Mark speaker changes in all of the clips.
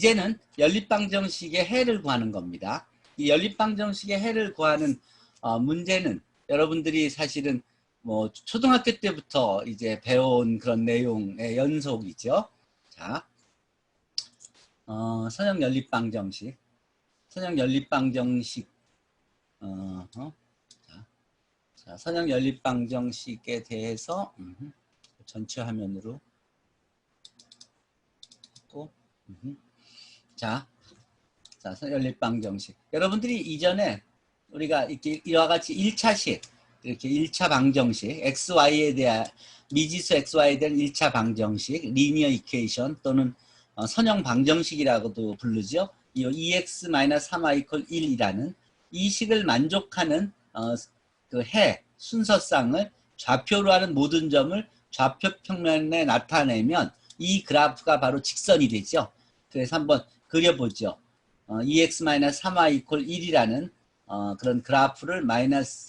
Speaker 1: 이제는 연립방정식의 해를 구하는 겁니다. 이 연립방정식의 해를 구하는 문제는 여러분들이 사실은 뭐 초등학교 때부터 이제 배워온 그런 내용의 연속이죠. 자, 선형 연립방정식, 선형 연립방정식, 자, 선형 연립방정식에 대해서 전체 화면으로 했고, 자, 선형 연립방정식. 여러분들이 이전에 우리가 이렇게 이와 같이 1차식, 이렇게 1차 방정식, XY에 대한 미지수 XY에 대한 1차 방정식, 리니어 이퀘이션 또는 선형 방정식이라고도 부르죠. 이 2x-3y = 1이라는 이 식을 만족하는 그 해 순서쌍을 좌표로 하는 모든 점을 좌표 평면에 나타내면 이 그래프가 바로 직선이 되죠. 그래서 한번 그려보죠. 2x-3y = 1이라는 그런 그래프를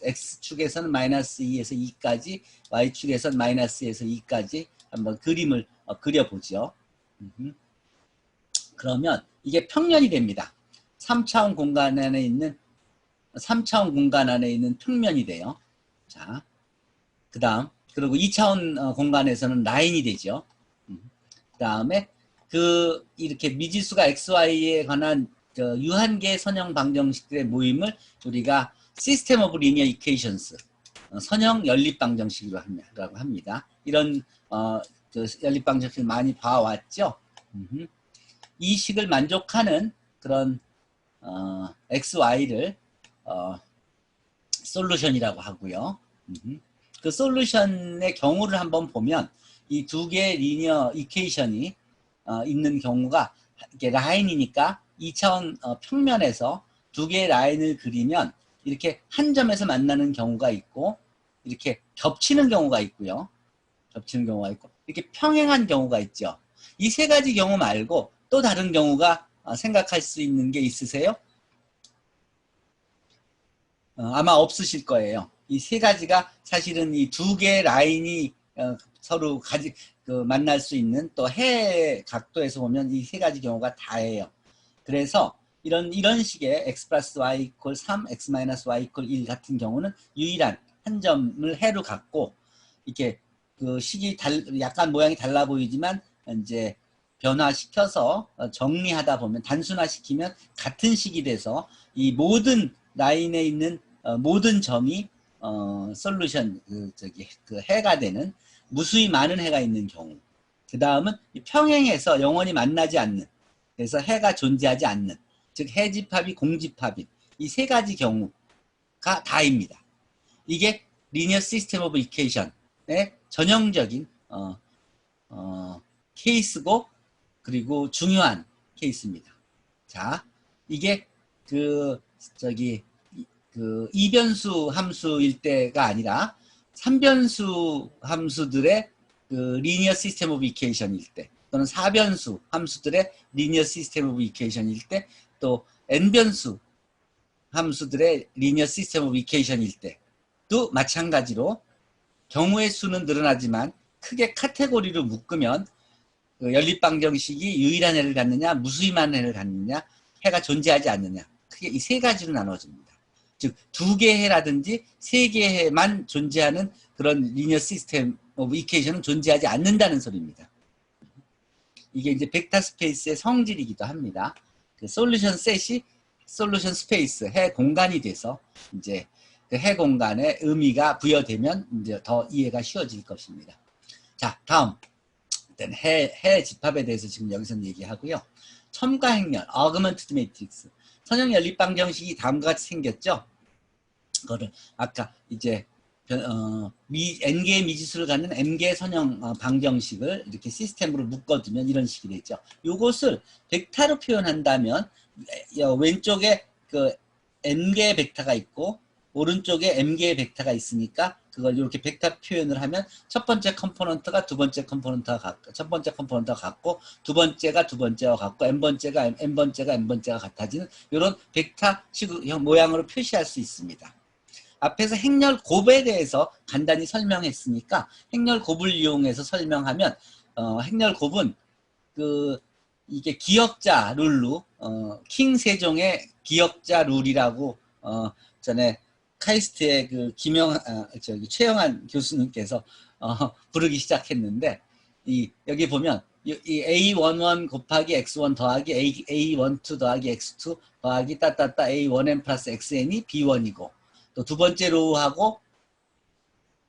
Speaker 1: x축에서는 -2에서 2까지, y축에서는 -에서 2까지 한번 그림을 그려보죠. 그러면 이게 평면이 됩니다. 3차원 공간 안에 있는 3차원 공간 안에 있는 평면이 돼요. 자, 그다음 그리고 2차원 공간에서는 라인이 되죠. 그다음에 이렇게 미지수가 XY에 관한 유한계 선형 방정식들의 모임을 우리가 시스템 오브 리니어 이퀘이션스, 선형 연립 방정식이라고 합니다. 이런 연립 방정식을 많이 봐왔죠. 이 식을 만족하는 그런 XY를 솔루션이라고 하고요. 그 솔루션의 경우를 한번 보면 이 두 개의 리니어 이퀘이션이 있는 경우가 이게 라인이니까 2차원 평면에서 두 개의 라인을 그리면 이렇게 한 점에서 만나는 경우가 있고 이렇게 겹치는 경우가 있고요. 겹치는 경우가 있고 이렇게 평행한 경우가 있죠. 이 세 가지 경우 말고 또 다른 경우가 생각할 수 있는 게 있으세요? 아마 없으실 거예요. 이 세 가지가 사실은 이 두 개의 라인이 서로 만날 수 있는 또 해 각도에서 보면 이 세 가지 경우가 다예요. 그래서 이런 식의 x 플러스 y = 3, x 마이너스 y = 1 같은 경우는 유일한 한 점을 해로 갖고 이렇게 그 식이 약간 모양이 달라 보이지만 이제 변화시켜서 정리하다 보면 단순화시키면 같은 식이 돼서 이 모든 라인에 있는 모든 점이 솔루션 그 해가 되는 무수히 많은 해가 있는 경우. 그 다음은 평행해서 영원히 만나지 않는, 그래서 해가 존재하지 않는, 즉 해집합이 공집합인 이 세 가지 경우가 다입니다. 이게 리니어 시스템 오브 이퀘이션의 전형적인 케이스고 그리고 중요한 케이스입니다. 자, 이게 이변수 함수일 때가 아니라 3변수 함수들의 리니어 시스템 오브 이퀘이션일 때 또는 4변수 함수들의 리니어 시스템 오브 이퀘이션일 때 또 n변수 함수들의 리니어 시스템 오브 이퀘이션일 때도 마찬가지로 경우의 수는 늘어나지만 크게 카테고리로 묶으면 연립방정식이 유일한 해를 갖느냐 무수히 많은 해를 갖느냐 해가 존재하지 않느냐 크게 이 세 가지로 나눠집니다. 즉 두 개의 해라든지 세 개의 해만 존재하는 그런 리니어 시스템 오브 이퀘이션은 존재하지 않는다는 소리입니다. 이게 이제 벡터 스페이스의 성질이기도 합니다. 그 솔루션 셋이 솔루션 스페이스 해 공간이 돼서 이제 그 해 공간에 의미가 부여되면 이제 더 이해가 쉬워질 것입니다. 자, 다음 일단 해 집합에 대해서 지금 여기서 얘기하고요. 첨가 행렬, augmented matrix, 선형 연립 방정식이 다음과 같이 생겼죠. 그거를 아까 이제 n개의 미지수를 갖는 m개의 선형 방정식을 이렇게 시스템으로 묶어두면 이런 식이 되죠. 이것을 벡터로 표현한다면 왼쪽에 그 n개의 벡터가 있고 오른쪽에 m개의 벡터가 있으니까 그걸 이렇게 벡터 표현을 하면 첫 번째 컴포넌트가 두 번째 컴포넌트와 같고 첫 번째 컴포넌트와 같고 두 번째가 두 번째와 같고 n번째가 n번째가 같아지는 이런 벡터식 모양으로 표시할 수 있습니다. 앞에서 행렬 곱에 대해서 간단히 설명했으니까 행렬 곱을 이용해서 설명하면 행렬 곱은 그 이게 기역자 룰로 킹 세종의 기역자 룰이라고 전에 카이스트의 그 최영한 교수님께서 부르기 시작했는데, 여기 보면 이 A11 곱하기 X1 더하기 A12 더하기 X2 더하기 따따따 A1n 플러스 XN이 B1이고, 또 두 번째 로우하고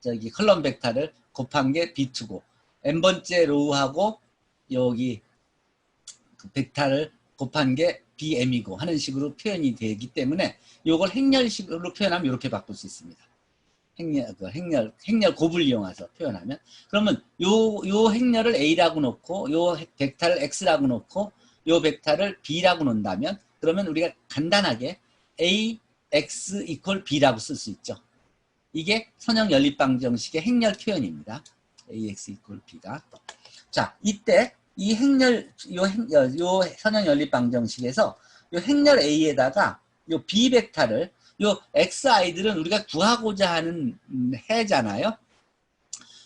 Speaker 1: 저기 컬럼 벡터를 곱한 게 B2고, n번째 로우하고 여기 그 벡터를 곱한 게 BM이고 하는 식으로 표현이 되기 때문에 이걸 행렬식으로 표현하면 이렇게 바꿀 수 있습니다. 행렬 곱을 이용해서 표현하면, 그러면 요 행렬을 A라고 놓고 요 벡터를 X라고 놓고 요 벡터를 B라고 놓는다면, 그러면 우리가 간단하게 AX 이퀄 B라고 쓸 수 있죠. 이게 선형 연립방정식의 행렬 표현입니다. AX 이퀄 B가. 자, 이때 이 요 선형 연립방정식에서 요 행렬 A에다가 요 B 벡터를, 요 XI들은 우리가 구하고자 하는 해잖아요.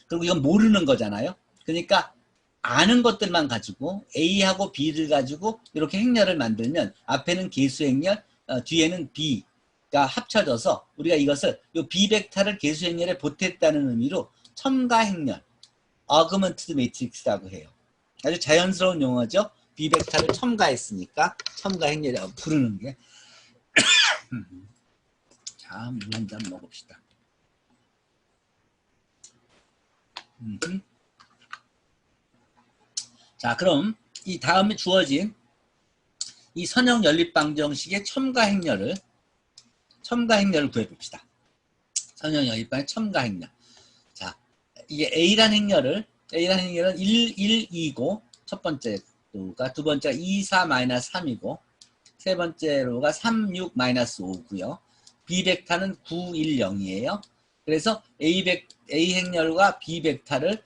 Speaker 1: 그리고 이건 모르는 거잖아요. 그러니까 아는 것들만 가지고 A하고 B를 가지고 이렇게 행렬을 만들면 앞에는 개수 행렬, 뒤에는 B가 합쳐져서 우리가 이것을 요 B 벡터를 개수 행렬에 보탰다는 의미로 첨가 행렬, Augmented Matrix라고 해요. 아주 자연스러운 용어죠. B 벡터를 첨가했으니까 첨가 행렬이라고 부르는 게. 자, 물 한 잔 먹읍시다. 자, 그럼 이 다음에 주어진 이 선형 연립방정식의 첨가 행렬을 구해봅시다. 선형 연립방의 첨가 행렬. 자, 이게 A라는 행렬은 1, 2고, 첫 번째 로가, 두 번째가 2, 4, 3이고, 세 번째 로가 3, 6, 5고요. B 벡터는 9, 1, 0이에요. 그래서 A 행렬과 B 벡터를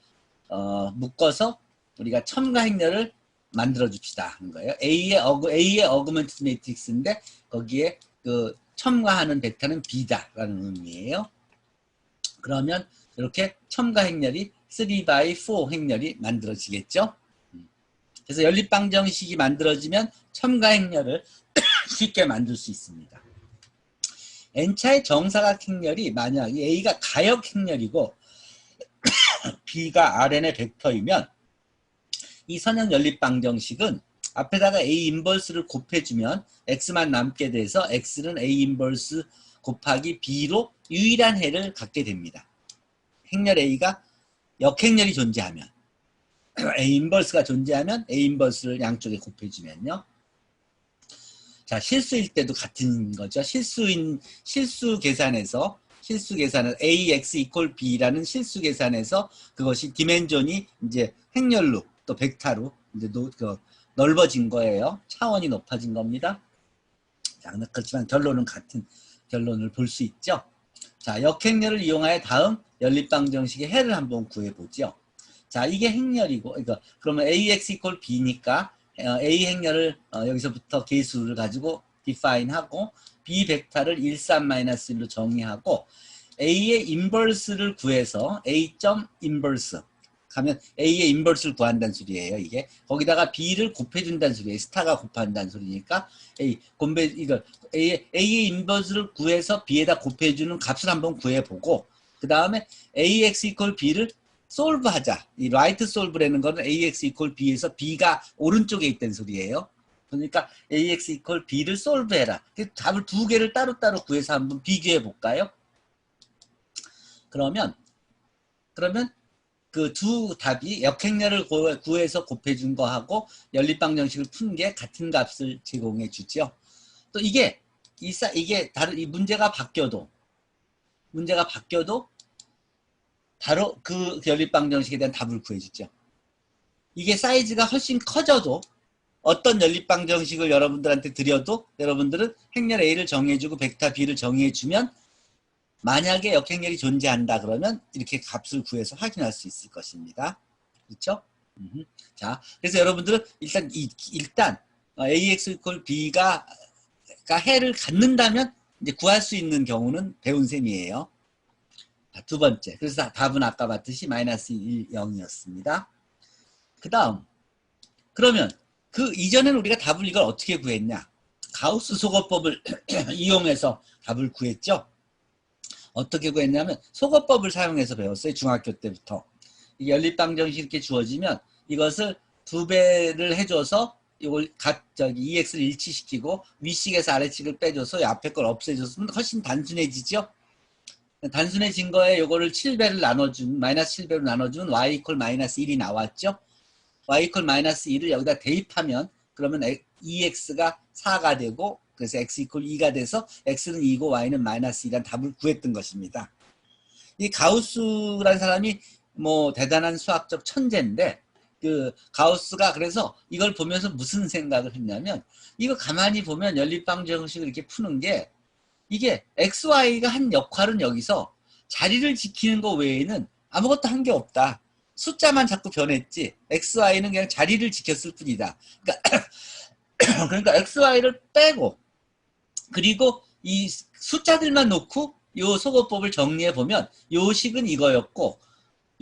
Speaker 1: 묶어서 우리가 첨가 행렬을 만들어 줍시다 하는 거예요. A의 어그먼트 매트릭스인데 거기에 그 첨가하는 벡터는 B다라는 의미예요. 그러면 이렇게 첨가 행렬이 3x4 행렬이 만들어지겠죠. 그래서 연립방정식이 만들어지면 첨가 행렬을 쉽게 만들 수 있습니다. N차의 정사각 행렬이 만약 A가 가역 행렬이고 B가 Rn의 벡터이면 이 선형 연립방정식은 앞에다가 A 인버스를 곱해주면 X만 남게 돼서 X는 A 인버스 곱하기 B로 유일한 해를 갖게 됩니다. 행렬 A가 역행렬이 존재하면, A 인버스가 존재하면 A 인버스를 양쪽에 곱해주면요. 자, 실수일 때도 같은 거죠. 실수 계산에서 AX 이퀄 B라는 실수 계산에서 그것이 디멘전이 이제 행렬로 또 벡터로 이제 넓어진 거예요. 차원이 높아진 겁니다. 자, 그렇지만 결론은 같은 결론을 볼 수 있죠. 자, 역행렬을 이용하여 다음 연립방정식의 해를 한번 구해보죠. 자, 이게 행렬이고, 그러면 AX 이퀄 B니까 A 행렬을 여기서부터 개수를 가지고 define 하고 B 벡터를 1, 3-1로 정의하고 A의 인버스를 구해서 A.인버스 가면 A의 인버스를 구한다는 소리예요. 이게 거기다가 B를 곱해준다는 소리예요. 스타가 곱한다는 소리니까 A의 인버스를 구해서 B에다 곱해주는 값을 한번 구해보고, 그 다음에 AX 이퀄 B를 솔브 하자. 이 라이트 솔브라는 거는 AX 이퀄 B에서 B가 오른쪽에 있다는 소리예요. 그러니까 AX 이퀄 B를 솔브해라. 답을 두 개를 따로따로 구해서 한번 비교해 볼까요? 그러면 그 두 답이 역행렬을 구해서 곱해준 거하고 연립방정식을 푼 게 같은 값을 제공해 주죠. 또 이게 이 문제가 바뀌어도 바로 그 연립방정식에 대한 답을 구해주죠. 이게 사이즈가 훨씬 커져도 어떤 연립방정식을 여러분들한테 드려도 여러분들은 행렬 A를 정해주고 벡터 B를 정해주면 만약에 역행렬이 존재한다 그러면 이렇게 값을 구해서 확인할 수 있을 것입니다. 그렇죠? 자, 그래서 여러분들은 일단 AX 이퀄 B가 해를 갖는다면 이제 구할 수 있는 경우는 배운 셈이에요. 두 번째. 그래서 답은 아까 봤듯이 -1, 0이었습니다. 그 다음. 그러면 그 이전에는 우리가 답을 이걸 어떻게 구했냐? 가우스 소거법을 이용해서 답을 구했죠. 어떻게 구했냐면 소거법을 사용해서 배웠어요. 중학교 때부터. 연립방정식 이렇게 주어지면 이것을 2배를 해줘서 이걸 EX를 일치시키고 위식에서 아래식을 빼줘서 앞에 걸 없애줬으면 훨씬 단순해지죠. 단순해진 거에 요거를 7배를 나눠준, 마이너스 7배로 나눠주면 y 이퀄 마이너스 1이 나왔죠. y 이퀄 마이너스 1을 여기다 대입하면 그러면 EX가 4가 되고 그래서 x 이퀄 2가 돼서 x는 2고 y는 마이너스 2라는 답을 구했던 것입니다. 이 가우스라는 사람이 뭐 대단한 수학적 천재인데 그 가우스가 그래서 이걸 보면서 무슨 생각을 했냐면 이거 가만히 보면 연립방정식을 이렇게 푸는 게 이게 XY가 한 역할은 여기서 자리를 지키는 거 외에는 아무것도 한 게 없다. 숫자만 자꾸 변했지 XY는 그냥 자리를 지켰을 뿐이다. 그러니까 XY를 빼고 그리고 이 숫자들만 놓고 요 소거법을 정리해 보면 요 식은 이거였고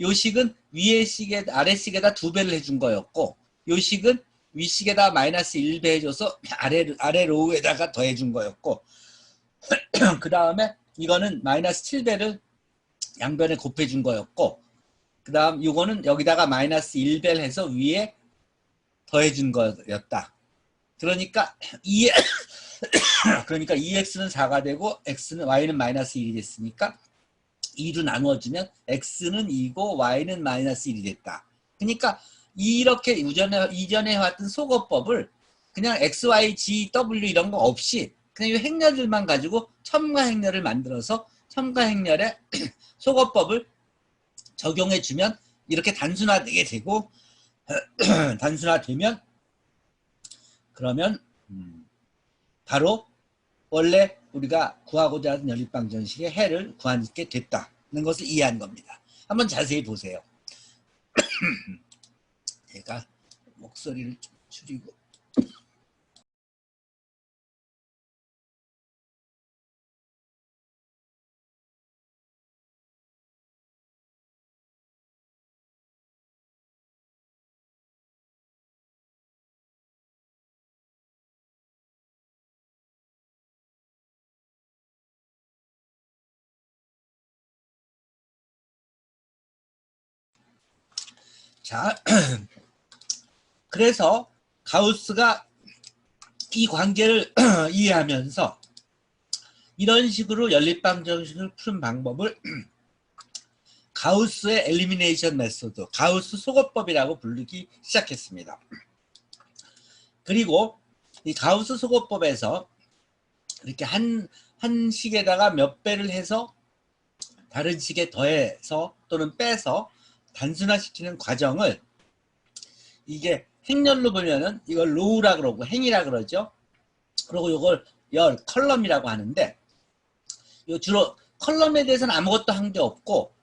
Speaker 1: 요 식은 위에 식에 아래 식에다 2배를 해준 거였고 요 식은 위 식에다 마이너스 1배 해줘서 아래 로우에다가 더해준 거였고 그 다음에 이거는 마이너스 7배를 양변에 곱해준 거였고 그 다음 이거는 여기다가 마이너스 1배를 해서 위에 더해준 거였다. 그러니까 그러니까 EX는 4가 되고 y는 마이너스 1이 됐으니까 2로 나누어주면 x는 2고 y는 마이너스 1이 됐다. 그러니까 이렇게 이전에 해왔던 소거법을 그냥 x, y, g, w 이런 거 없이 그냥 이 행렬들만 가지고 첨가 행렬을 만들어서 첨가 행렬에 소거법을 적용해주면 이렇게 단순화되게 되고 단순화되면 그러면 바로 원래 우리가 구하고자 하는 연립방정식의 해를 구하게 됐다는 것을 이해한 겁니다. 한번 자세히 보세요. 제가 목소리를 좀 줄이고 자, 그래서 가우스가 이 관계를 이해하면서 이런 식으로 연립방정식을 푸는 방법을 가우스의 엘리미네이션 메소드, 가우스 소거법이라고 부르기 시작했습니다. 그리고 이 가우스 소거법에서 이렇게 한 식에다가 몇 배를 해서 다른 식에 더해서 또는 빼서 단순화시키는 과정을 이게 행렬로 보면은 이걸 로우라 그러고 행이라 그러죠. 그리고 이걸 컬럼이라고 하는데 요 주로 컬럼에 대해서는 아무것도 한 게 없고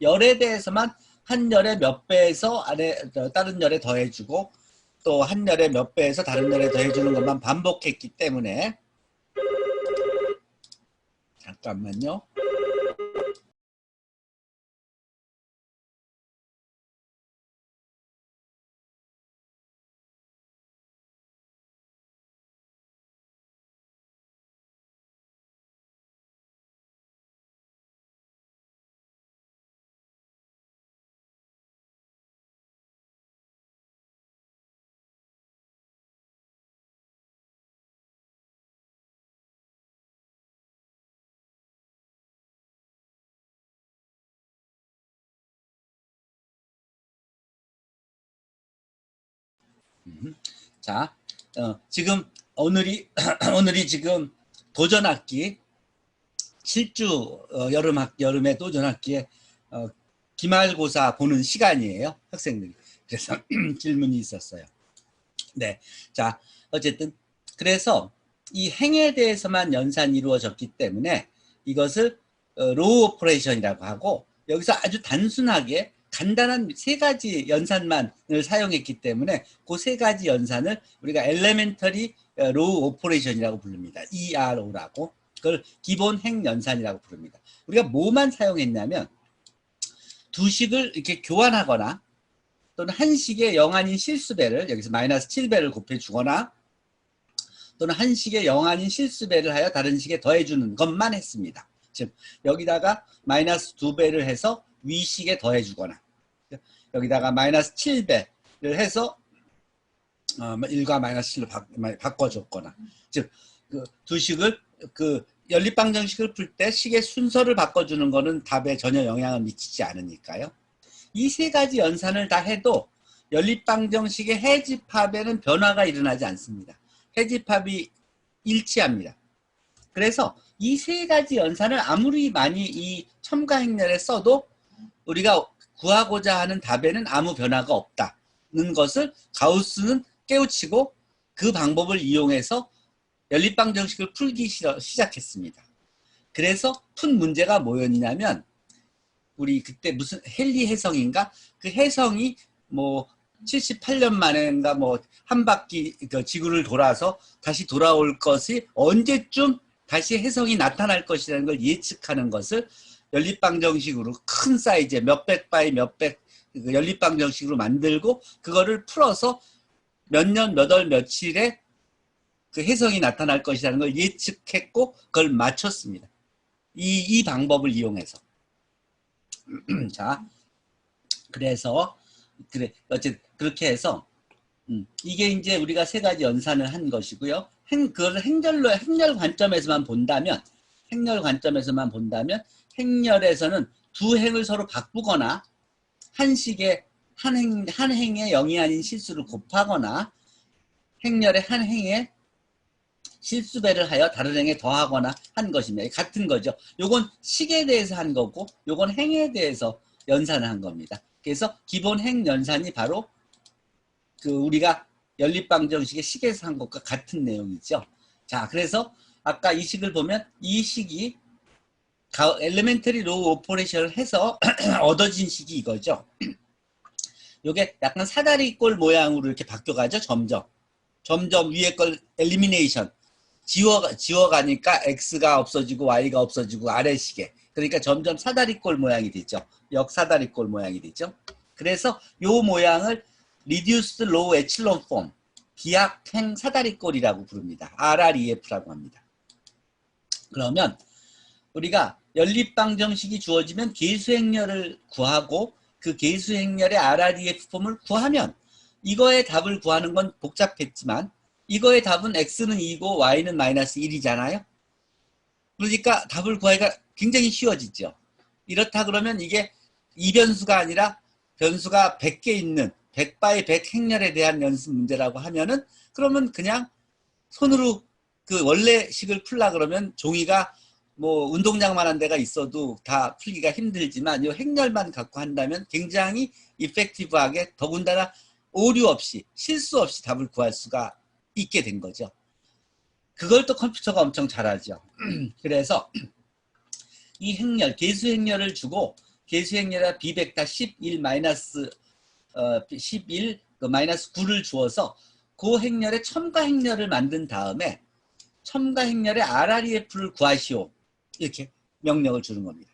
Speaker 1: 열에 대해서만 한 열에 몇 배에서 다른 열에 더해주고 또 한 열에 몇 배에서 다른 열에 더해주는 것만 반복했기 때문에 잠깐만요. 자, 지금 오늘이 지금 도전학기 7주 여름의 도전학기에 기말고사 보는 시간이에요. 학생들이. 그래서 질문이 있었어요. 네, 자 어쨌든 그래서 이 행에 대해서만 연산이 이루어졌기 때문에 이것을 로우 오퍼레이션이라고 하고 여기서 아주 단순하게 간단한 3가지 연산만을 사용했기 때문에 그 3가지 연산을 우리가 엘레멘터리 로우 오퍼레이션이라고 부릅니다. ERO라고. 그걸 기본 행 연산이라고 부릅니다. 우리가 뭐만 사용했냐면 두 식을 이렇게 교환하거나 또는 한식의 0 아닌 실수배를 여기서 마이너스 7배를 곱해주거나 또는 한식의 0 아닌 실수배를 하여 다른 식에 더해주는 것만 했습니다. 즉 여기다가 마이너스 2배를 해서 위식에 더해주거나 여기다가 마이너스 7배를 해서 1과 마이너스 7로 바꿔줬거나 즉 그 두 식을 그 연립방정식을 풀 때 식의 순서를 바꿔주는 거는 답에 전혀 영향을 미치지 않으니까요. 이 세 가지 연산을 다 해도 연립방정식의 해집합에는 변화가 일어나지 않습니다. 해집합이 일치합니다. 그래서 이 세 가지 연산을 아무리 많이 이 첨가행렬에 써도 우리가 구하고자 하는 답에는 아무 변화가 없다는 것을 가우스는 깨우치고 그 방법을 이용해서 연립방정식을 풀기 시작했습니다. 그래서 푼 문제가 뭐였냐면 우리 그때 무슨 헨리 해성인가? 그 해성이 뭐 78년 만에인가 뭐 한 바퀴 지구를 돌아서 다시 돌아올 것이 언제쯤 다시 해성이 나타날 것이라는 걸 예측하는 것을 연립방정식으로 큰 사이즈 몇백 바이 몇백 연립방정식으로 만들고 그거를 풀어서 몇 년 몇 월 며칠에 그 해성이 나타날 것이라는 걸 예측했고 그걸 맞췄습니다. 이 방법을 이용해서. 자, 그래서 그래 어쨌든 그렇게 해서 이게 이제 우리가 세 가지 연산을 한 것이고요. 그걸 행렬 관점에서만 본다면 행렬에서는 두 행을 서로 바꾸거나 한 식의 한 행에 0이 아닌 실수를 곱하거나 행렬의 한 행에 실수배를 하여 다른 행에 더하거나 한 것입니다. 같은 거죠. 요건 식에 대해서 한 거고 요건 행에 대해서 연산을 한 겁니다. 그래서 기본 행 연산이 바로 그 우리가 연립방정식의 식에서 한 것과 같은 내용이죠. 자, 그래서 아까 이 식을 보면 이 식이 엘리멘터리 로우 오퍼레이션을 해서 얻어진 식이 이거죠. 요게 약간 사다리꼴 모양으로 이렇게 바뀌어가죠. 점점 위에 걸 엘리미네이션 지워가니까 x가 없어지고 y가 없어지고 아래식에 그러니까 점점 사다리꼴 모양이 되죠. 역사다리꼴 모양이 되죠. 그래서 요 모양을 Reduced Low Echelon Form 기하행 사다리꼴이라고 부릅니다. RREF라고 합니다. 그러면 우리가 연립방정식이 주어지면 계수행렬을 구하고 그 계수행렬의 RREF 폼을 구하면 이거의 답을 구하는 건 복잡했지만 이거의 답은 x는 2고 y는 마이너스 1이잖아요. 그러니까 답을 구하기가 굉장히 쉬워지죠. 이렇다 그러면 이게 이변수가 아니라 변수가 100개 있는 100바이 100 행렬에 대한 연습 문제라고 하면은 그러면 그냥 손으로 그 원래 식을 풀라 그러면 종이가 뭐 운동장만한 데가 있어도 다 풀기가 힘들지만 이 행렬만 갖고 한다면 굉장히 이펙티브하게 더군다나 오류 없이 실수 없이 답을 구할 수가 있게 된 거죠. 그걸 또 컴퓨터가 엄청 잘하죠. 그래서 이 행렬, 계수 행렬을 주고 계수 행렬에 비벡터 11 마이너스 11 마이너스 9를 주어서 그 행렬의 첨가 행렬을 만든 다음에 첨가 행렬의 RREF를 구하시오. 이렇게 명령을 주는 겁니다.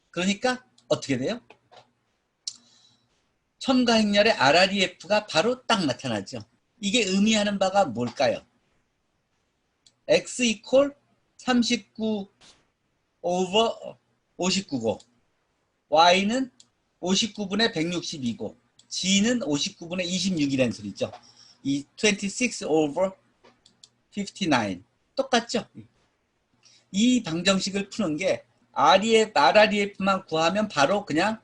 Speaker 1: 그러니까 어떻게 돼요? 첨가 행렬의 RREF가 바로 딱 나타나죠. 이게 의미하는 바가 뭘까요? x 이퀄 39 over 59고 y는 59분의 162고 g는 59분의 26이라는 소리죠. 이 26 over 59 똑같죠? 이 방정식을 푸는 게 RREF만 구하면 바로 그냥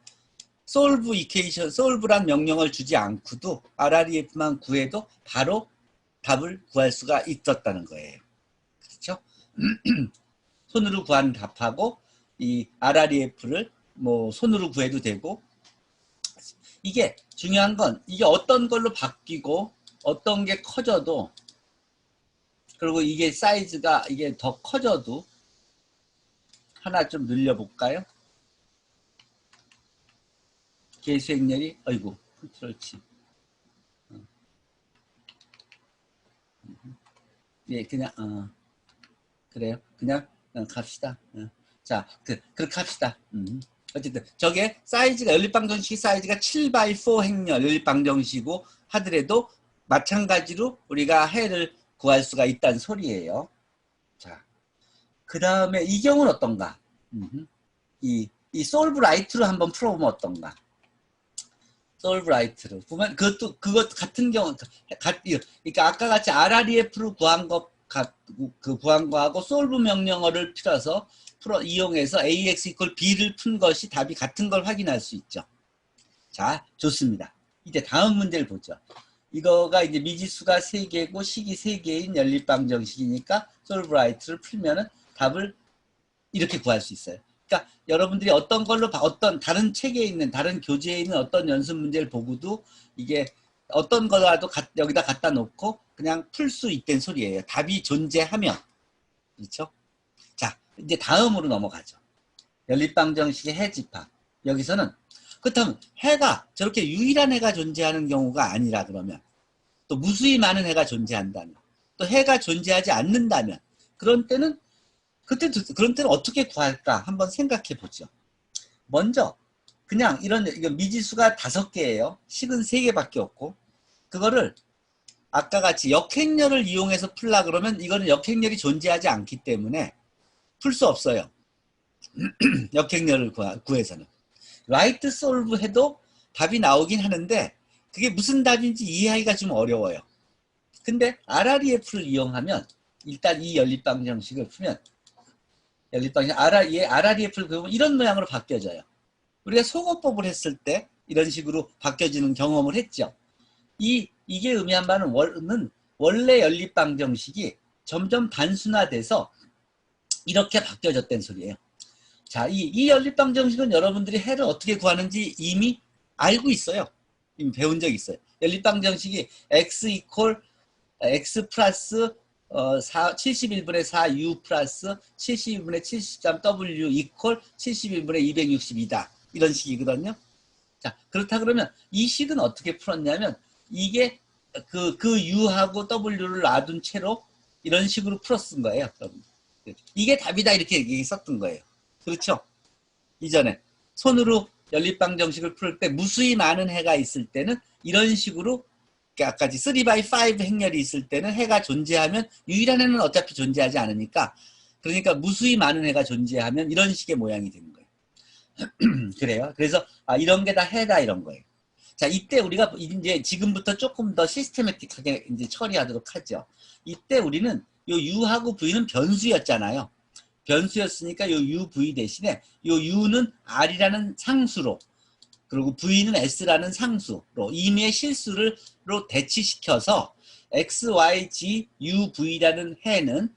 Speaker 1: solve equation, solve란 명령을 주지 않고도 RREF만 구해도 바로 답을 구할 수가 있었다는 거예요. 그렇죠? 손으로 구하는 답하고 이 RREF를 뭐 손으로 구해도 되고 이게 중요한 건 이게 어떤 걸로 바뀌고 어떤 게 커져도 그리고 이게 사이즈가 이게 더 커져도 하나 좀 늘려볼까요? 계수행렬이 어이구 컨트롤 치 예 그냥 그래요 그냥 갑시다 자 그렇게 합시다 어쨌든 저게 사이즈가 연립방정식 사이즈가 7x4 행렬 연립방정식이고 하더라도 마찬가지로 우리가 해를 구할 수가 있다는 소리예요. 자, 그 다음에 이 경우는 어떤가? 이 솔브 라이트로 한번 풀어보면 어떤가? 솔브 라이트로 보면 그것 같은 경우 그러니까 아까 같이 RREF를 구한 구한 거하고 솔브 명령어를 이용해서 AX 이퀄 B를 푼 것이 답이 같은 걸 확인할 수 있죠. 자, 좋습니다. 이제 다음 문제를 보죠. 이거가 이제 미지수가 3개고 식이 3개인 연립방정식이니까 솔브 라이트를 풀면은 답을 이렇게 구할 수 있어요. 그러니까 여러분들이 어떤 다른 책에 있는 다른 교재에 있는 어떤 연습 문제를 보고도 이게 어떤 거라도 여기다 갖다 놓고 그냥 풀 수 있다는 소리예요. 답이 존재하면. 그렇죠? 자, 이제 다음으로 넘어가죠. 연립방정식의 해집합. 여기서는 그렇다면 해가 저렇게 유일한 해가 존재하는 경우가 아니라 그러면 또 무수히 많은 해가 존재한다면 또 해가 존재하지 않는다면 그런 때는 어떻게 구할까 한번 생각해 보죠. 먼저 그냥 이건 미지수가 5개예요. 식은 3개밖에 없고 그거를 아까 같이 역행렬을 이용해서 풀라 그러면 이거는 역행렬이 존재하지 않기 때문에 풀 수 없어요. 역행렬을 구해서는. 라이트 솔브 해도 답이 나오긴 하는데 그게 무슨 답인지 이해하기가 좀 어려워요. 근데 RREF를 이용하면 일단 이 연립방정식을 풀면 RREF를 그으면 이런 모양으로 바뀌어져요. 우리가 소거법을 했을 때 이런 식으로 바뀌어지는 경험을 했죠. 이게 의미한 바는 원래 연립방정식이 점점 단순화돼서 이렇게 바뀌어졌다는 소리예요. 자, 이 연립방정식은 여러분들이 해를 어떻게 구하는지 이미 알고 있어요. 이미 배운 적이 있어요. 연립방정식이 x 플러스 71분의 4u 플러스 72분의 73w 이퀄 71분의 262다. 이런 식이거든요. 자, 그렇다 그러면 이 식은 어떻게 풀었냐면 이게 그 u하고 w를 놔둔 채로 이런 식으로 풀었은 거예요. 이게 답이다 이렇게 썼던 거예요. 그렇죠? 이전에 손으로 연립방정식을 풀 때 무수히 많은 해가 있을 때는 이런 식으로 아까 3x5 행렬이 있을 때는 해가 존재하면 유일한 해는 어차피 존재하지 않으니까 그러니까 무수히 많은 해가 존재하면 이런 식의 모양이 되는 거예요. 그래요. 그래서 이런 게 다 해다 이런 거예요. 자, 이때 우리가 이제 지금부터 조금 더 시스테매틱하게 이제 처리하도록 하죠. 이때 우리는 요 u하고 v는 변수였잖아요. 변수였으니까 요 u, v 대신에 요 u는 r이라는 상수로 그리고 v는 s라는 상수로 임의의 실수로 대치시켜서 x, y, g, u, v라는 해는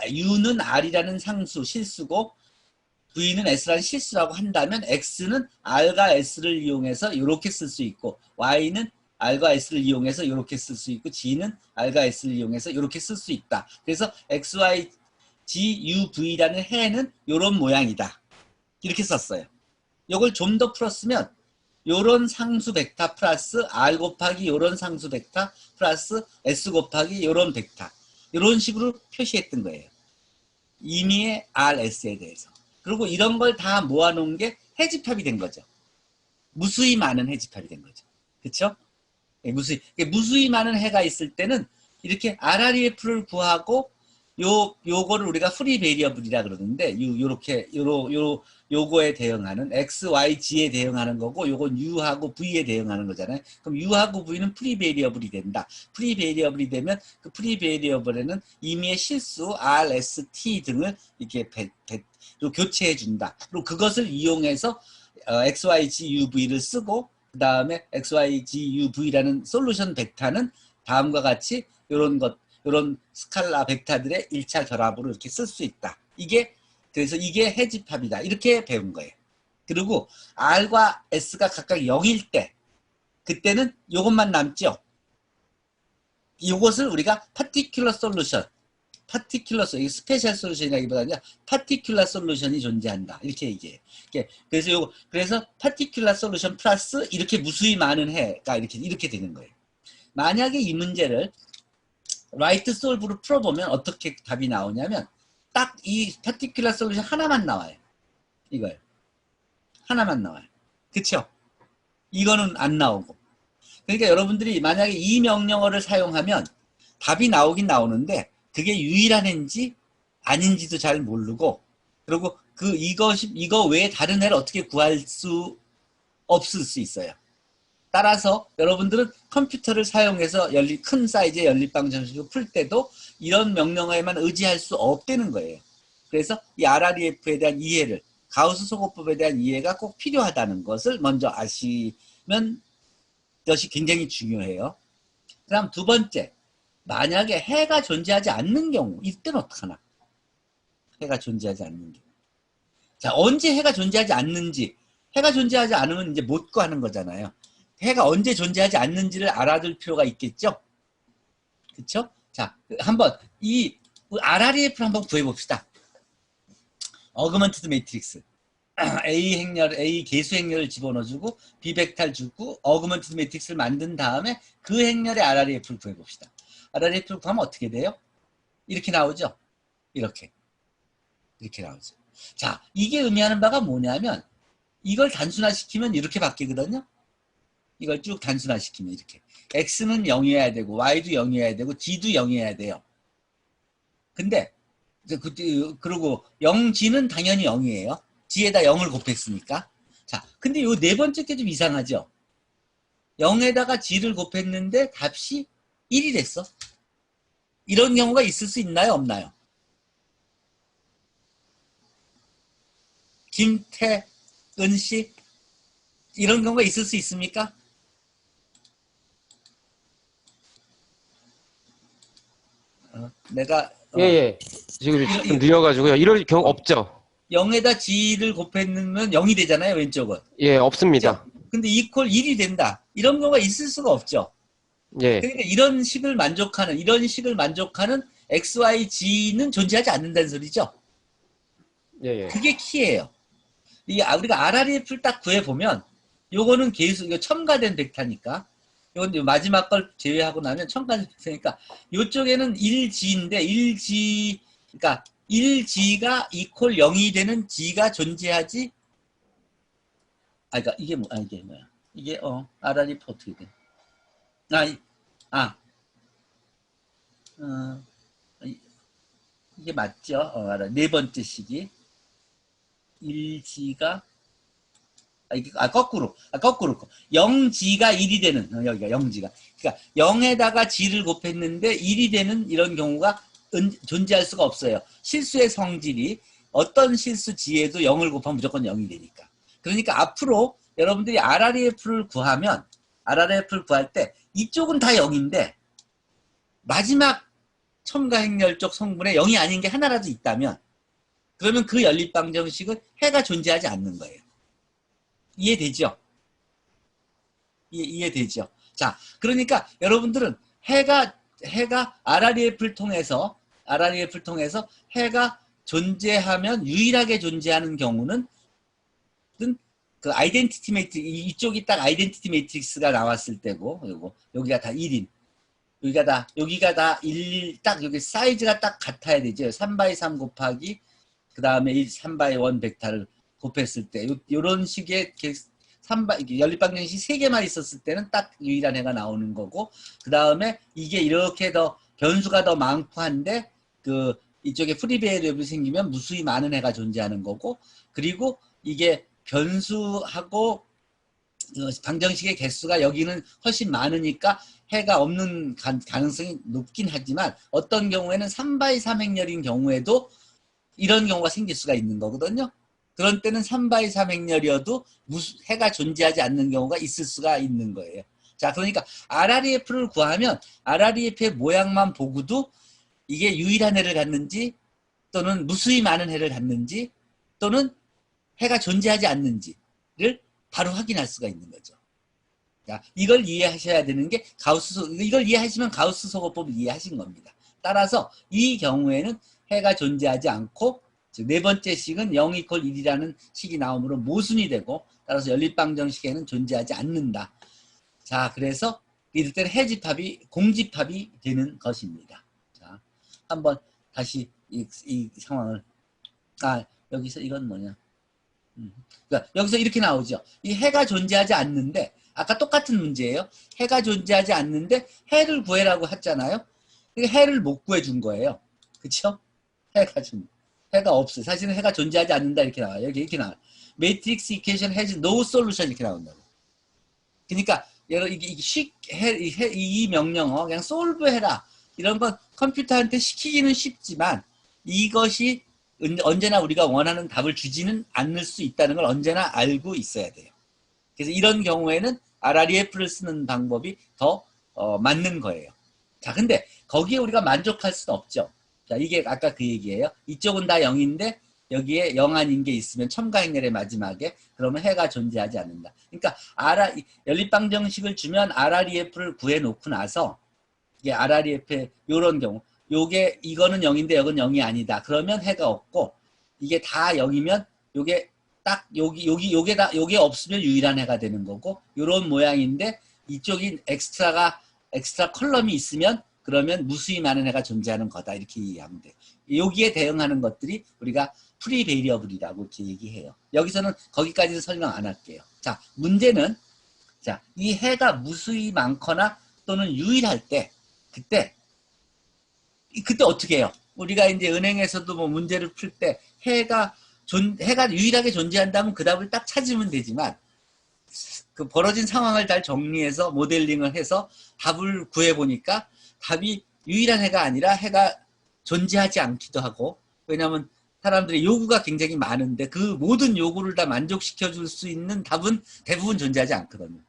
Speaker 1: u는 r이라는 상수 실수고 v는 s라는 실수라고 한다면 x는 r과 s를 이용해서 이렇게 쓸 수 있고 y는 r과 s를 이용해서 이렇게 쓸 수 있고 g는 r과 s를 이용해서 이렇게 쓸 수 있다. 그래서 x, y, g, u, v라는 해는 이런 모양이다. 이렇게 썼어요. 이걸 좀 더 풀었으면 요런 상수 벡터 플러스 r 곱하기 요런 상수 벡터 플러스 s 곱하기 요런 벡터 이런 식으로 표시했던 거예요. 임의의 RS에 대해서. 그리고 이런 걸 다 모아놓은 게 해집합이 된 거죠. 무수히 많은 해집합이 된 거죠. 그렇죠? 무수히 많은 해가 있을 때는 이렇게 RREF를 구하고 요거를 우리가 프리 베리어블이라 그러는데 요거에 대응하는 x, y, g에 대응하는 거고 요건 u하고 v에 대응하는 거잖아요. 그럼 u하고 v는 프리 베리어블이 된다. 프리 베리어블이 되면 그 프리 베리어블에는 임의의 실수 r, s, t 등을 이렇게 교체해 준다. 그리고 그것을 이용해서 x, y, g, u, v를 쓰고 그 다음에 x, y, g, u, v라는 솔루션 벡터는 다음과 같이 이런 스칼라 벡터들의 1차 결합으로 이렇게 쓸 수 있다. 그래서 이게 해집합이다. 이렇게 배운 거예요. 그리고 R과 S가 각각 0일 때 그때는 이것만 남죠. 이것을 우리가 particular solution, 스페셜 솔루션이라기보다는 particular solution이 존재한다. 이렇게 얘기해요. 그래서 particular solution 플러스 이렇게 무수히 많은 해가 이렇게 되는 거예요. 만약에 이 문제를 라이트 솔브로 풀어보면 어떻게 답이 나오냐면 딱 이 particular solution 하나만 나와요. 이거요. 하나만 나와요. 그쵸? 이거는 안 나오고. 그러니까 여러분들이 만약에 이 명령어를 사용하면 답이 나오긴 나오는데 그게 유일한 해인지 아닌지도 잘 모르고, 그리고 이거 외에 다른 해를 어떻게 구할 수 없을 수 있어요. 따라서 여러분들은 컴퓨터를 사용해서 큰 사이즈의 연립방정식을 풀 때도 이런 명령어에만 의지할 수 없다는 거예요. 그래서 이 RREF에 대한 이해를, 가우스 소거법에 대한 이해가 꼭 필요하다는 것을 먼저 아시면 것이 굉장히 중요해요. 그 다음 두 번째, 만약에 해가 존재하지 않는 경우, 이때는 어떡하나? 해가 존재하지 않는 경우. 자, 언제 해가 존재하지 않는지, 해가 존재하지 않으면 이제 못 구하는 거잖아요. 해가 언제 존재하지 않는지를 알아둘 필요가 있겠죠? 그쵸? 자, 한번 이 RREF를 한번 구해봅시다. 어그먼티드 매트릭스. A 개수 행렬을 집어넣어주고 B 벡터를 주고 어그먼티드 매트릭스를 만든 다음에 그 행렬의 RREF를 구해봅시다. RREF를 구하면 어떻게 돼요? 이렇게 나오죠? 이렇게 나오죠. 자, 이게 의미하는 바가 뭐냐면 이걸 단순화시키면 이렇게 바뀌거든요. 이걸 쭉 단순화시키면 이렇게 X는 0이어야 되고 Y도 0이어야 되고 G도 0이어야 돼요. 근데 그리고 0G는 당연히 0이에요. G에다 0을 곱했으니까. 자, 근데 요 네 번째 게 좀 이상하죠? 0에다가 G를 곱했는데 값이 1이 됐어. 이런 경우가 있을 수 있나요? 없나요? 김태은 씨? 이런 경우가 있을 수 있습니까? 내가
Speaker 2: 예. 지금 좀 느려가지고요. 이럴 경우 없죠.
Speaker 1: 0에다 G를 곱했으면 0이 되잖아요, 왼쪽은.
Speaker 2: 예, 없습니다.
Speaker 1: 그렇죠? 근데 이퀄 1이 된다. 이런 경우가 있을 수가 없죠.
Speaker 2: 예.
Speaker 1: 그러니까 이런 식을 만족하는 XYG는 존재하지 않는다는 소리죠.
Speaker 2: 예.
Speaker 1: 그게 키예요. 우리가 RREF를 딱 구해보면 요거는 이거 첨가된 벡터니까, 이건 마지막 걸 제외하고 나면 첨가된 벡터니까 요쪽에는 1G인데 1G, 그러니까 1G가 이퀄 0이 되는 G가 존재하지. 그러니까 이게 뭐야? 이게 RREF 어떻게 돼? 이게 맞죠? 네 번째 식이 1G가 거꾸로 0G가 1이 되는, 여기가 0G가, 그러니까 0에다가 G를 곱했는데 1이 되는 이런 경우가 존재할 수가 없어요. 실수의 성질이 어떤 실수 G에도 0을 곱하면 무조건 0이 되니까. 그러니까 앞으로 여러분들이 RREF를 구할 때 이쪽은 다 0인데 마지막 첨가 행렬 쪽 성분에 0이 아닌 게 하나라도 있다면 그러면 그 연립방정식은 해가 존재하지 않는 거예요. 이해되죠? 이해되죠? 자, 그러니까 여러분들은 해가 RREF를 통해서 해가 존재하면 유일하게 존재하는 경우는 그 아이덴티티 매트릭스, 이쪽이 딱 아이덴티티 매트릭스가 나왔을 때고, 여기가 다 1인, 여기가 다 1, 딱 여기 사이즈가 딱 같아야 되죠. 3x3 곱하기 그 다음에 3x1 벡터를 곱했을 때 요런 식의 연립방정식 3개만 있었을 때는 딱 유일한 해가 나오는 거고, 그 다음에 이게 이렇게 더 변수가 더 많고 한데 이쪽에 프리베리어블이 생기면 무수히 많은 해가 존재하는 거고, 그리고 이게 변수하고 방정식의 개수가 여기는 훨씬 많으니까 해가 없는 가능성이 높긴 하지만 어떤 경우에는 3x3 행렬인 경우에도 이런 경우가 생길 수가 있는 거거든요. 그런 때는 3x3 행렬이어도 해가 존재하지 않는 경우가 있을 수가 있는 거예요. 자, 그러니까 RREF를 구하면 RREF의 모양만 보고도 이게 유일한 해를 갖는지 또는 무수히 많은 해를 갖는지 또는 해가 존재하지 않는지를 바로 확인할 수가 있는 거죠. 자, 이걸 이해하셔야 되는 게 이걸 이해하시면 가우스 소거법을 이해하신 겁니다. 따라서 이 경우에는 해가 존재하지 않고 네 번째 식은 0 이퀄 1이라는 식이 나오므로 모순이 되고, 따라서 연립방정식에는 존재하지 않는다. 자, 그래서 이럴 때는 해집합이 공집합이 되는 것입니다. 자, 한번 다시 이 상황을 여기서 이건 뭐냐? 그러니까 여기서 이렇게 나오죠. 이 해가 존재하지 않는데, 아까 똑같은 문제예요. 해가 존재하지 않는데 해를 구해라고 했잖아요. 그러니까 해를 못 구해준 거예요. 그쵸? 해가 없어요. 사실은 해가 존재하지 않는다 이렇게 나와요. 여기 이렇게 나와요. 매트릭스 이퀘이션 has no solution 이렇게 나온다고. 그러니까 이 명령어 그냥 솔브 해라. 이런 건 컴퓨터한테 시키기는 쉽지만 이것이 언제나 우리가 원하는 답을 주지는 않을 수 있다는 걸 언제나 알고 있어야 돼요. 그래서 이런 경우에는 RREF를 쓰는 방법이 더 맞는 거예요. 자, 근데 거기에 우리가 만족할 수는 없죠. 자, 이게 아까 그 얘기예요. 이쪽은 다 0인데 여기에 0 아닌 게 있으면 첨가행렬의 마지막에 그러면 해가 존재하지 않는다. 그러니까 연립방정식을 주면 RREF를 구해놓고 나서 이게 RREF의 요런 경우 이거는 0인데 여긴 0이 아니다. 그러면 해가 없고 이게 다 0이면 요게 딱 요게 없으면 유일한 해가 되는 거고 요런 모양인데 이쪽이 엑스트라 컬럼이 있으면 그러면 무수히 많은 해가 존재하는 거다. 이렇게 이해하면 돼요. 여기에 대응하는 것들이 우리가 프리 베리어블이라고 이렇게 얘기해요. 여기서는 거기까지는 설명 안 할게요. 자, 문제는 자, 이 해가 무수히 많거나 또는 유일할 때 그때 어떻게 해요? 우리가 이제 은행에서도 뭐 문제를 풀 때 해가 유일하게 존재한다면 그 답을 딱 찾으면 되지만 그 벌어진 상황을 잘 정리해서 모델링을 해서 답을 구해보니까 답이 유일한 해가 아니라 해가 존재하지 않기도 하고 왜냐하면 사람들의 요구가 굉장히 많은데 그 모든 요구를 다 만족시켜 줄 수 있는 답은 대부분 존재하지 않거든요.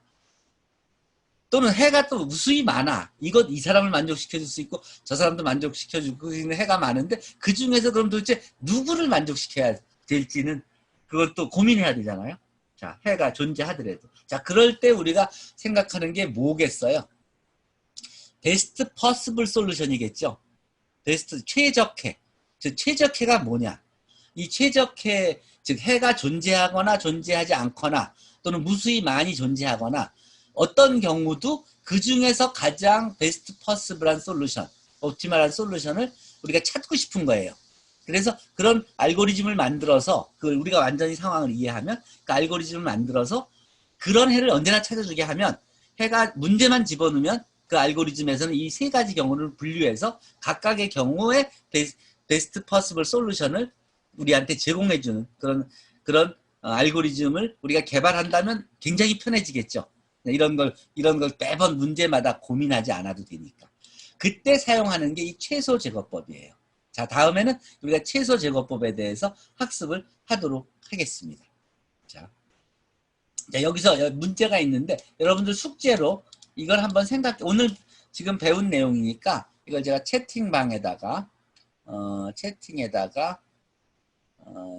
Speaker 1: 또는 해가 또 무수히 많아. 이 사람을 만족시켜 줄 수 있고 저 사람도 만족시켜 줄 수 있는 해가 많은데 그 중에서 그럼 도대체 누구를 만족시켜야 될지는 그것도 고민해야 되잖아요. 자, 해가 존재하더라도. 자, 그럴 때 우리가 생각하는 게 뭐겠어요? 베스트 퍼시블 솔루션이겠죠. 베스트 최적해. 즉 최적해가 뭐냐? 이 최적해 즉 해가 존재하거나 존재하지 않거나 또는 무수히 많이 존재하거나 어떤 경우도 그 중에서 가장 베스트 퍼시블한 솔루션, 옵티멀한 솔루션을 우리가 찾고 싶은 거예요. 그래서 그런 알고리즘을 만들어서 우리가 완전히 상황을 이해하면 그 알고리즘을 만들어서 그런 해를 언제나 찾아주게 하면 해가 문제만 집어넣으면 그 알고리즘에서는 이 세 가지 경우를 분류해서 각각의 경우에 베스트 퍼시블 솔루션을 우리한테 제공해주는 그런 알고리즘을 우리가 개발한다면 굉장히 편해지겠죠. 이런 걸 매번 문제마다 고민하지 않아도 되니까. 그때 사용하는 게 이 최소 제거법이에요. 자, 다음에는 우리가 최소 제거법에 대해서 학습을 하도록 하겠습니다. 자, 여기서 문제가 있는데 여러분들 숙제로 이걸 한번 오늘 지금 배운 내용이니까 이걸 제가 채팅방에다가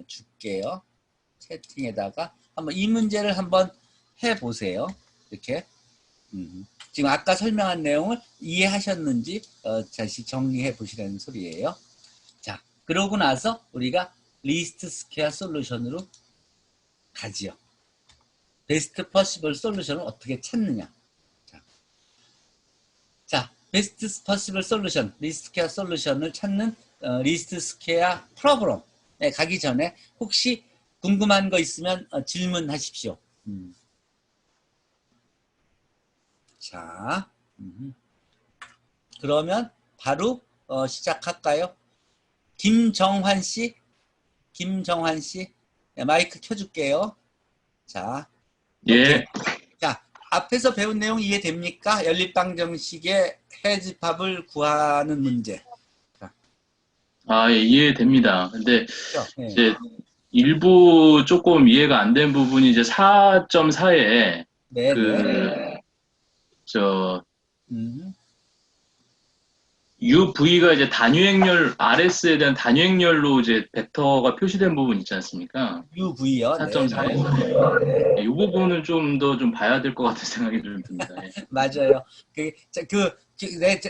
Speaker 1: 줄게요. 채팅에다가 한번 이 문제를 한번 해보세요. 이렇게 지금 아까 설명한 내용을 이해하셨는지 다시 정리해 보시라는 소리예요. 자, 그러고 나서 우리가 리스트 스퀘어 솔루션으로 가지요. 베스트 퍼시블 솔루션을 어떻게 찾느냐. 자, 베스트 퍼시블 솔루션, 리스트 스퀘어 솔루션을 찾는 리스트 스퀘어 프로그램에 가기 전에 혹시 궁금한 거 있으면 질문하십시오. 자, 그러면 바로 시작할까요? 김정환 씨, 네, 마이크 켜줄게요. 자,
Speaker 3: 예.
Speaker 1: 자, 앞에서 배운 내용 이해됩니까? 연립방정식의 해집합을 구하는 문제.
Speaker 3: 아, 예, 이해됩니다. 근데
Speaker 1: 네.
Speaker 3: 이제 일부 조금 이해가 안 된 부분이 이제 4.4에
Speaker 1: 네,
Speaker 3: UV가 이제 단위행렬 RS에 대한 단위행렬로 이제 벡터가 표시된 부분 있지 않습니까?
Speaker 1: UV요.
Speaker 3: 4.4에서. 이 부분은 좀 더 좀 봐야 될 것 같은 생각이 좀 듭니다. 예.
Speaker 1: 맞아요.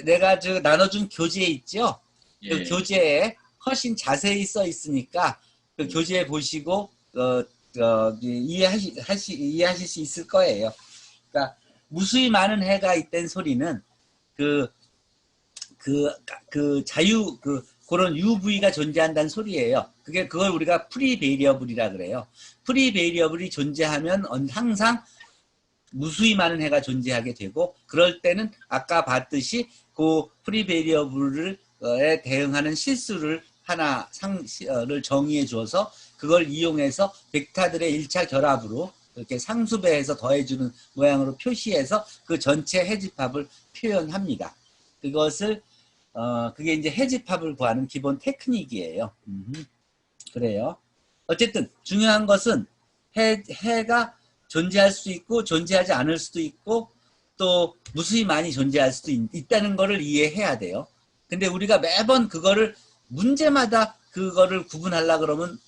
Speaker 1: 내가 나눠준 교재 있죠?
Speaker 3: 예.
Speaker 1: 그 교재에 훨씬 자세히 써 있으니까 그 교재 보시고 이해하실 수 있을 거예요. 그러니까 무수히 많은 해가 있다는 소리는 그런 UV가 존재한다는 소리예요. 그걸 우리가 프리베리어블이라 그래요. 프리베리어블이 존재하면 항상 무수히 많은 해가 존재하게 되고, 그럴 때는 아까 봤듯이 그 프리베리어블에 대응하는 실수를 를 정의해 주어서 그걸 이용해서 벡터들의 1차 결합으로 이렇게 상수배해서 더해주는 모양으로 표시해서 그 전체 해집합을 표현합니다. 그게 이제 해집합을 구하는 기본 테크닉이에요. 그래요. 어쨌든 중요한 것은 해가 존재할 수도 있고 존재하지 않을 수도 있고 또 무수히 많이 존재할 수도 있다는 것을 이해해야 돼요. 근데 우리가 매번 그거를 문제마다 그거를 구분하려고 그러면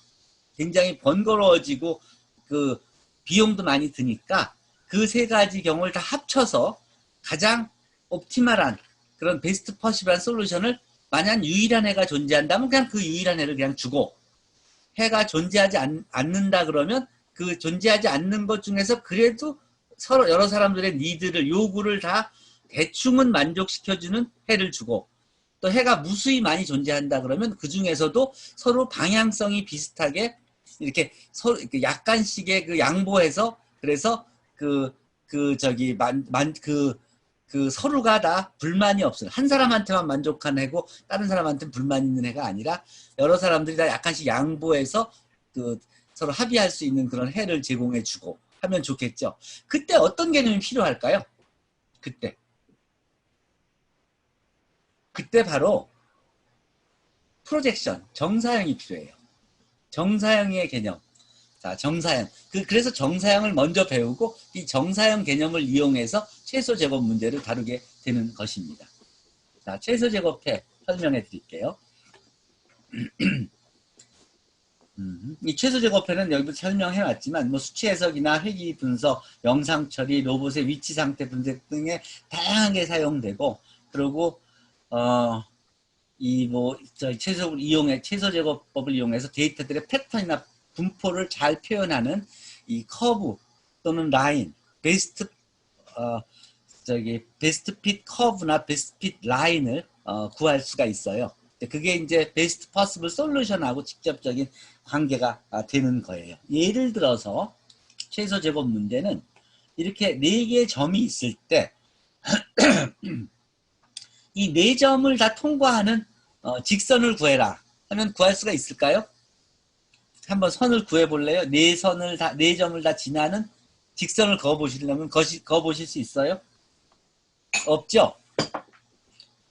Speaker 1: 굉장히 번거로워지고 그 비용도 많이 드니까 그 세 가지 경우를 다 합쳐서 가장 옵티멀한 그런 베스트 퍼시블한 솔루션을, 만약 유일한 해가 존재한다면 그냥 그 유일한 해를 그냥 주고, 해가 존재하지 않는다 그러면 그 존재하지 않는 것 중에서 그래도 서로 여러 사람들의 니드를, 요구를 다 대충은 만족시켜주는 해를 주고, 또 해가 무수히 많이 존재한다 그러면 그 중에서도 서로 방향성이 비슷하게 이렇게 서로 약간씩의 그 양보해서, 그래서 서로가 다 불만이 없어요. 한 사람한테만 만족한 해고 다른 사람한테는 불만 있는 해가 아니라 여러 사람들이 다 약간씩 양보해서 서로 합의할 수 있는 그런 해를 제공해 주고 하면 좋겠죠. 그때 어떤 개념이 필요할까요? 그때 바로 프로젝션, 정사형이 필요해요. 정사형의 개념. 자, 정사형. 그래서 정사형을 먼저 배우고 이 정사형 개념을 이용해서 최소 제곱 문제를 다루게 되는 것입니다. 자, 최소 제곱해 설명해 드릴게요. 이 최소 제곱해는 여기도 설명해 왔지만 뭐 수치 해석이나 회귀 분석, 영상 처리, 로봇의 위치 상태 분석 등에 다양하게 사용되고, 그리고 최소 제곱법을 이용해서 데이터들의 패턴이나 분포를 잘 표현하는 이 커브 또는 라인, 베스트 핏 커브나 베스트 핏 라인을 구할 수가 있어요. 그게 이제 베스트 퍼시블 솔루션하고 직접적인 관계가 되는 거예요. 예를 들어서 최소 제곱 문제는 이렇게 4개의 점이 있을 때 이 4점을 다 통과하는 직선을 구해라 하면 구할 수가 있을까요? 한번 선을 구해 볼래요? 4점을 다 지나는 직선을 그어 보시려면 그어 보실 수 있어요? 없죠?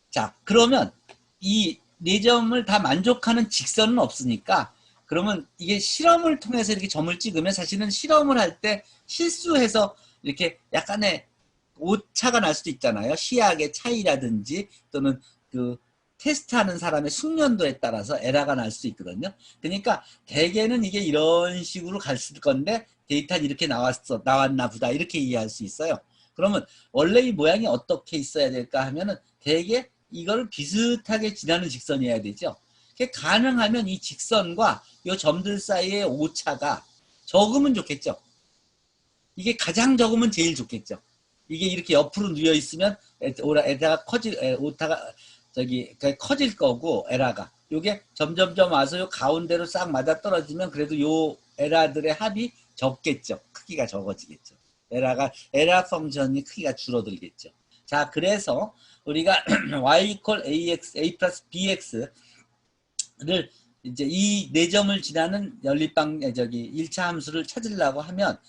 Speaker 1: 자, 그러면 이 4점을 다 만족하는 직선은 없으니까, 그러면 이게 실험을 통해서 이렇게 점을 찍으면 사실은 실험을 할 때 실수해서 이렇게 약간의 오차가 날 수도 있잖아요. 시약의 차이라든지 또는 테스트하는 사람의 숙련도에 따라서 에러가 날 수 있거든요. 그러니까 대개는 이게 이런 식으로 갔을 건데 데이터는 이렇게 나왔나 보다, 이렇게 이해할 수 있어요. 그러면 원래 이 모양이 어떻게 있어야 될까 하면은 대개 이걸 비슷하게 지나는 직선이어야 되죠. 가능하면 이 직선과 이 점들 사이의 오차가 적으면 좋겠죠. 이게 가장 적으면 제일 좋겠죠. 이게 이렇게 옆으로 누워 있으면 오타가 커질 거고, 에러가 요게 점점점 와서 요 가운데로 싹 맞아 떨어지면 그래도 요 에러들의 합이 적겠죠. 크기가 적어지겠죠. 에러 펑션이 크기가 줄어들겠죠. 자, 그래서 우리가 y equal ax, a 플러스 bx를 이제 이 4점을 지나는 연립방 1차 함수를 찾으려고 하면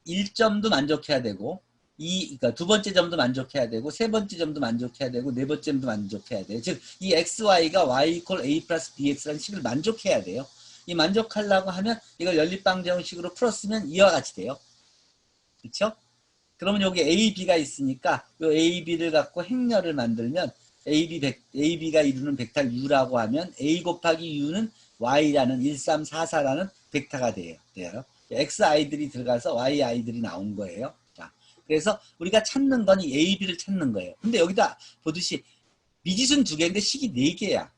Speaker 1: 1점도 만족해야 되고, 그러니까 두 번째 점도 만족해야 되고, 세 번째 점도 만족해야 되고, 네 번째 점도 만족해야 돼요. 즉, 이 xy가 y equal a 플러스 bx라는 식을 만족해야 돼요. 이 만족하려고 하면 이걸 연립방정식으로 풀었으면 이와 같이 돼요. 그렇죠? 그러면 여기 a, b가 있으니까 이 a, b를 갖고 행렬을 만들면 AB가 이루는 벡터 U라고 하면 A 곱하기 U는 Y라는 1344라는 벡터가 돼요. XI들이 들어가서 YI들이 나온 거예요. 자, 그래서 우리가 찾는 건 이 AB를 찾는 거예요. 근데 여기다 보듯이 미지수는 2개인데 식이 4개야.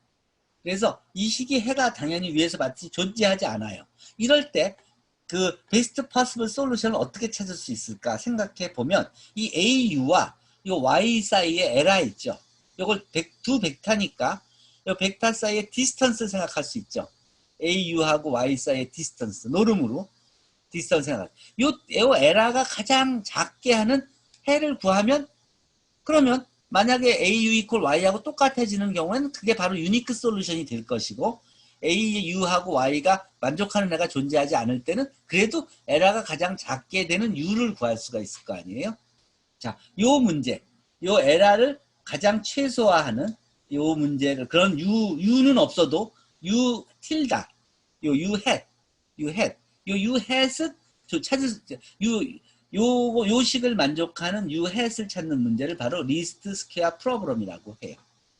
Speaker 1: 그래서 이 식이 해가 당연히 위에서 봤듯이 존재하지 않아요. 이럴 때 그 베스트 퍼시블 솔루션을 어떻게 찾을 수 있을까 생각해 보면 이 AU와 이 Y 사이에 LI 있죠. 이걸 두 벡터니까 이 벡터 사이의 디스턴스 생각할 수 있죠. AU하고 Y 사이의 디스턴스, 노름으로 디스턴스 생각. 요 에라가 가장 작게 하는 해를 구하면, 그러면 만약에 AU 이퀄 Y하고 똑같아지는 경우에는 그게 바로 유니크 솔루션이 될 것이고, AU하고 Y가 만족하는 애가 존재하지 않을 때는 그래도 에라가 가장 작게 되는 U를 구할 수가 있을 거 아니에요. 자, 요 문제, 요 에라를 가장 최소화하는 요 문제를, 그런 U는 없어도 U 틸다, 요 U 햇은 찾을 요 식을 만족하는 U 햇을 찾는 문제를 바로 리스트 스퀘어 프로블럼이라고 해요.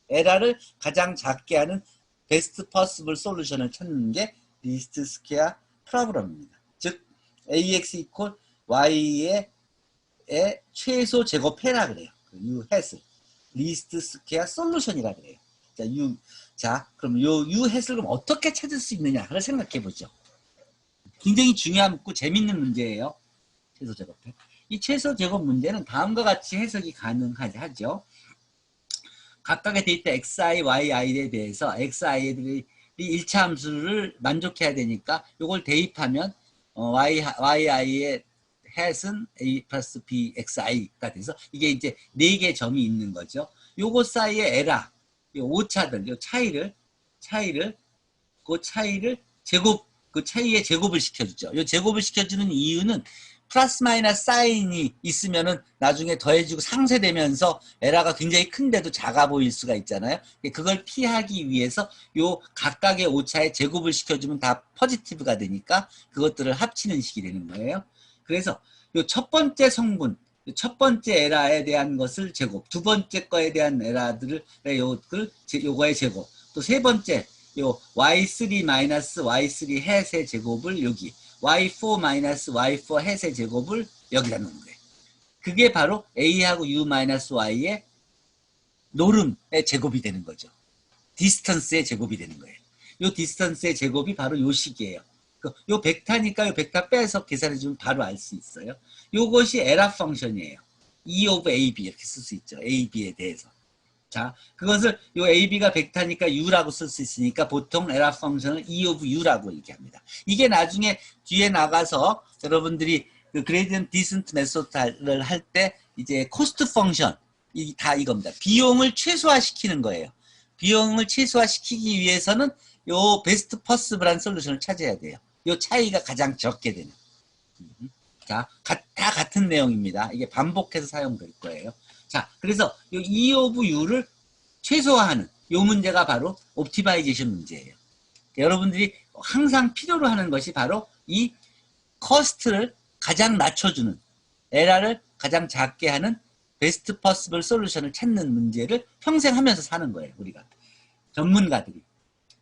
Speaker 1: 에라를 가장 작게 하는 베스트 퍼시블 솔루션을 찾는 게 리스트 스퀘어 프로블럼입니다. 즉 AX 이퀄 Y의 최소 제곱해라 그래요. U 햇을 리스트 스퀘어 솔루션이라 그래요. 자, 그럼 요 U 햇을 그럼 어떻게 찾을 수 있느냐를 생각해 보죠. 굉장히 중요하고 재밌는 문제예요. 최소 제곱해. 이 최소 제곱 문제는 다음과 같이 해석이 가능하죠. 각각의 데이터 xi, yi에 대해서 xi들이 1차 함수를 만족해야 되니까 이걸 대입하면 yi의 hat은 a 플러스 b xi가 돼서 이게 이제 4개의 점이 있는 거죠. 요거 사이의 에라, 요 오차들, 요 차이를 그 차이의 제곱을 시켜주죠. 요 제곱을 시켜주는 이유는 플러스 마이너스 사인이 있으면은 나중에 더해지고 상쇄되면서 에라가 굉장히 큰데도 작아 보일 수가 있잖아요. 그걸 피하기 위해서 요 각각의 오차의 제곱을 시켜주면 다 포지티브가 되니까 그것들을 합치는 식이 되는 거예요. 그래서 요 첫 번째 성분, 첫 번째 에라에 대한 것을 제곱, 두 번째 거에 대한 에라들을 요거의 제곱, 또 세 번째 요 y3-y3 햇의 제곱을 여기, y4-y4 햇의 제곱을 여기다 놓은 거예요. 그게 바로 a하고 u-y의 노름의 제곱이 되는 거죠. 디스턴스의 제곱이 되는 거예요. 요 디스턴스의 제곱이 바로 요 식이에요. 요 벡터니까 요 벡터 빼서 계산해 주면 바로 알 수 있어요. 요것이 에라 펑션이에요. E of AB 이렇게 쓸 수 있죠. AB에 대해서. 자, 그것을 요 AB가 벡터니까 U라고 쓸 수 있으니까 보통 에라 펑션을 E of U라고 얘기합니다. 이게 나중에 뒤에 나가서 여러분들이 그 그레디언트 디센트 메소드를 할 때 이제 코스트 펑션 다 이겁니다. 비용을 최소화시키는 거예요. 비용을 최소화시키기 위해서는 요 베스트 퍼시블한 솔루션을 찾아야 돼요. 요 차이가 가장 적게 되는. 자, 다 같은 내용입니다. 이게 반복해서 사용될 거예요. 자, 그래서 요 E of U를 최소화하는 요 문제가 바로 옵티마이제이션 문제예요. 여러분들이 항상 필요로 하는 것이 바로 이 커스트를 가장 낮춰주는, 에라를 가장 작게 하는 베스트 퍼시블 솔루션을 찾는 문제를 평생 하면서 사는 거예요. 우리가 전문가들이.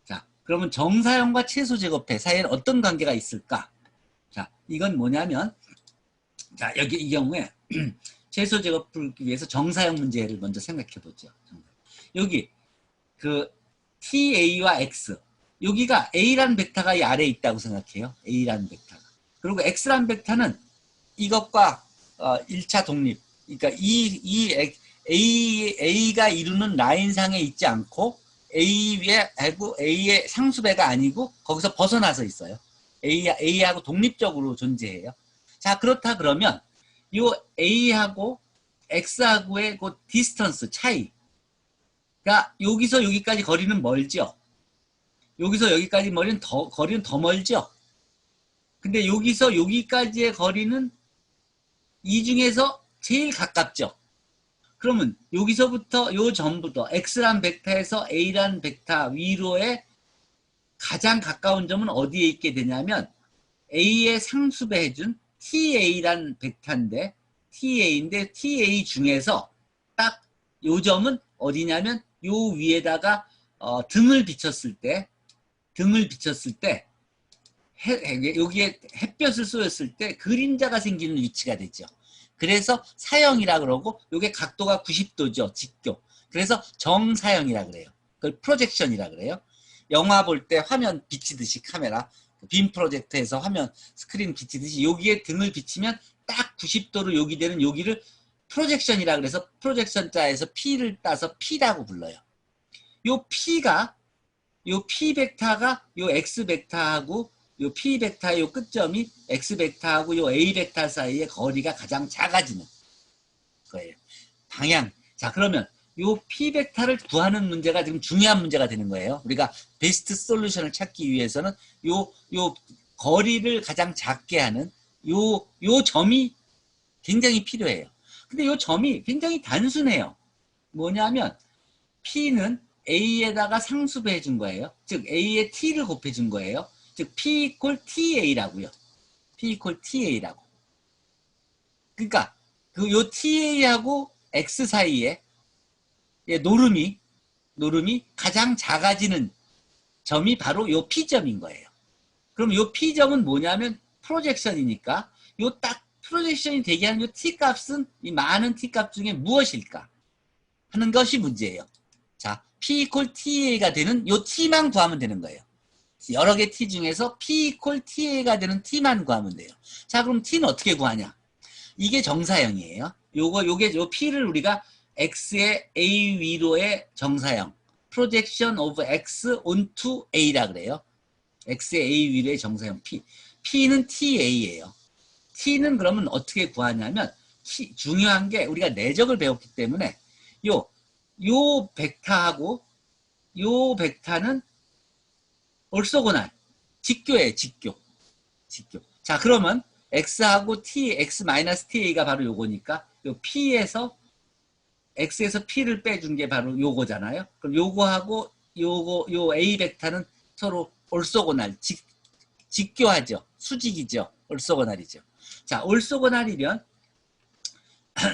Speaker 1: 자, 그러면 정사형과 최소 제곱해 사이에는 어떤 관계가 있을까? 자, 이건 뭐냐면, 자, 여기 이 경우에 최소 제곱 풀기 위해서 정사형 문제를 먼저 생각해 보죠. 여기 그 TA와 X, 여기가 A라는 벡터가 이 아래에 있다고 생각해요. A라는 벡터가. 그리고 X라는 벡터는 이것과 1차 독립, 그러니까 A가 이루는 라인상에 있지 않고 A의 상수배가 아니고 거기서 벗어나서 있어요. A하고 독립적으로 존재해요. 자, 그렇다 그러면 이 A하고 X하고의 그 디스턴스 차이가 여기서 여기까지 거리는 멀죠. 여기서 여기까지 거리는 더 멀죠. 근데 여기서 여기까지의 거리는 이 중에서 제일 가깝죠. 그러면 여기서부터 요 전부터 X란 벡터에서 A란 벡터 위로의 가장 가까운 점은 어디에 있게 되냐면 A의 상수배 해준 TA란 벡터인데 TA인데 TA 중에서 딱 요 점은 어디냐면 요 위에다가 등을 비쳤을 때 여기에 햇볕을 쏘였을 때 그림자가 생기는 위치가 되죠. 그래서 사형이라 그러고 요게 각도가 90도죠. 직교. 그래서 정사형이라 그래요. 그걸 프로젝션이라 그래요. 영화 볼 때 화면 비치듯이 카메라 빔 프로젝터에서 화면 스크린 비치듯이 여기에 등을 비치면 딱 90도로 여기 되는 여기를 프로젝션이라 그래서 프로젝션 자에서 P를 따서 P라고 불러요. 요 P가 요 P 벡터가 요 X 벡터하고 요 P 벡터의 요 끝점이 X 벡터하고 요 A 벡터 사이의 거리가 가장 작아지는 거예요. 방향. 자, 그러면 요 P 벡터를 구하는 문제가 지금 중요한 문제가 되는 거예요. 우리가 베스트 솔루션을 찾기 위해서는 요 거리를 가장 작게 하는 요 점이 굉장히 필요해요. 근데 요 점이 굉장히 단순해요. 뭐냐면 P는 A에다가 상수배 해준 거예요. 즉 A에 T를 곱해준 거예요. 즉 P 이퀄 TA라고요. P 이퀄 TA라고. 그러니까 그 요 TA하고 X 사이에 노름이 가장 작아지는 점이 바로 요 P점인 거예요. 그럼 요 P점은 뭐냐면 프로젝션이니까 요 딱 프로젝션이 되게 하는 요 T값은 이 많은 T값 중에 무엇일까 하는 것이 문제예요. 자, P 이퀄 TA가 되는 요 T만 구하면 되는 거예요. 여러 개 T 중에서 P 이퀄 TA가 되는 T만 구하면 돼요. 자, 그럼 T는 어떻게 구하냐? 이게 정사형이에요. 요 P를 우리가 X의 A 위로의 정사형, projection of X onto A라 그래요. X의 A 위로의 정사형 P. P는 TA예요. T는 그러면 어떻게 구하냐면, 중요한 게 우리가 내적을 배웠기 때문에 요 벡터하고 요 벡터는 orthogonal, 직교예요, 직교. 자, 그러면 X하고 X-TA가 바로 요거니까 요 P에서 X에서 P를 빼준 게 바로 요거잖아요. 그럼 요거하고 요 A 벡터는 서로 orthogonal, 직교하죠. 수직이죠. orthogonal이죠. 자, orthogonal이면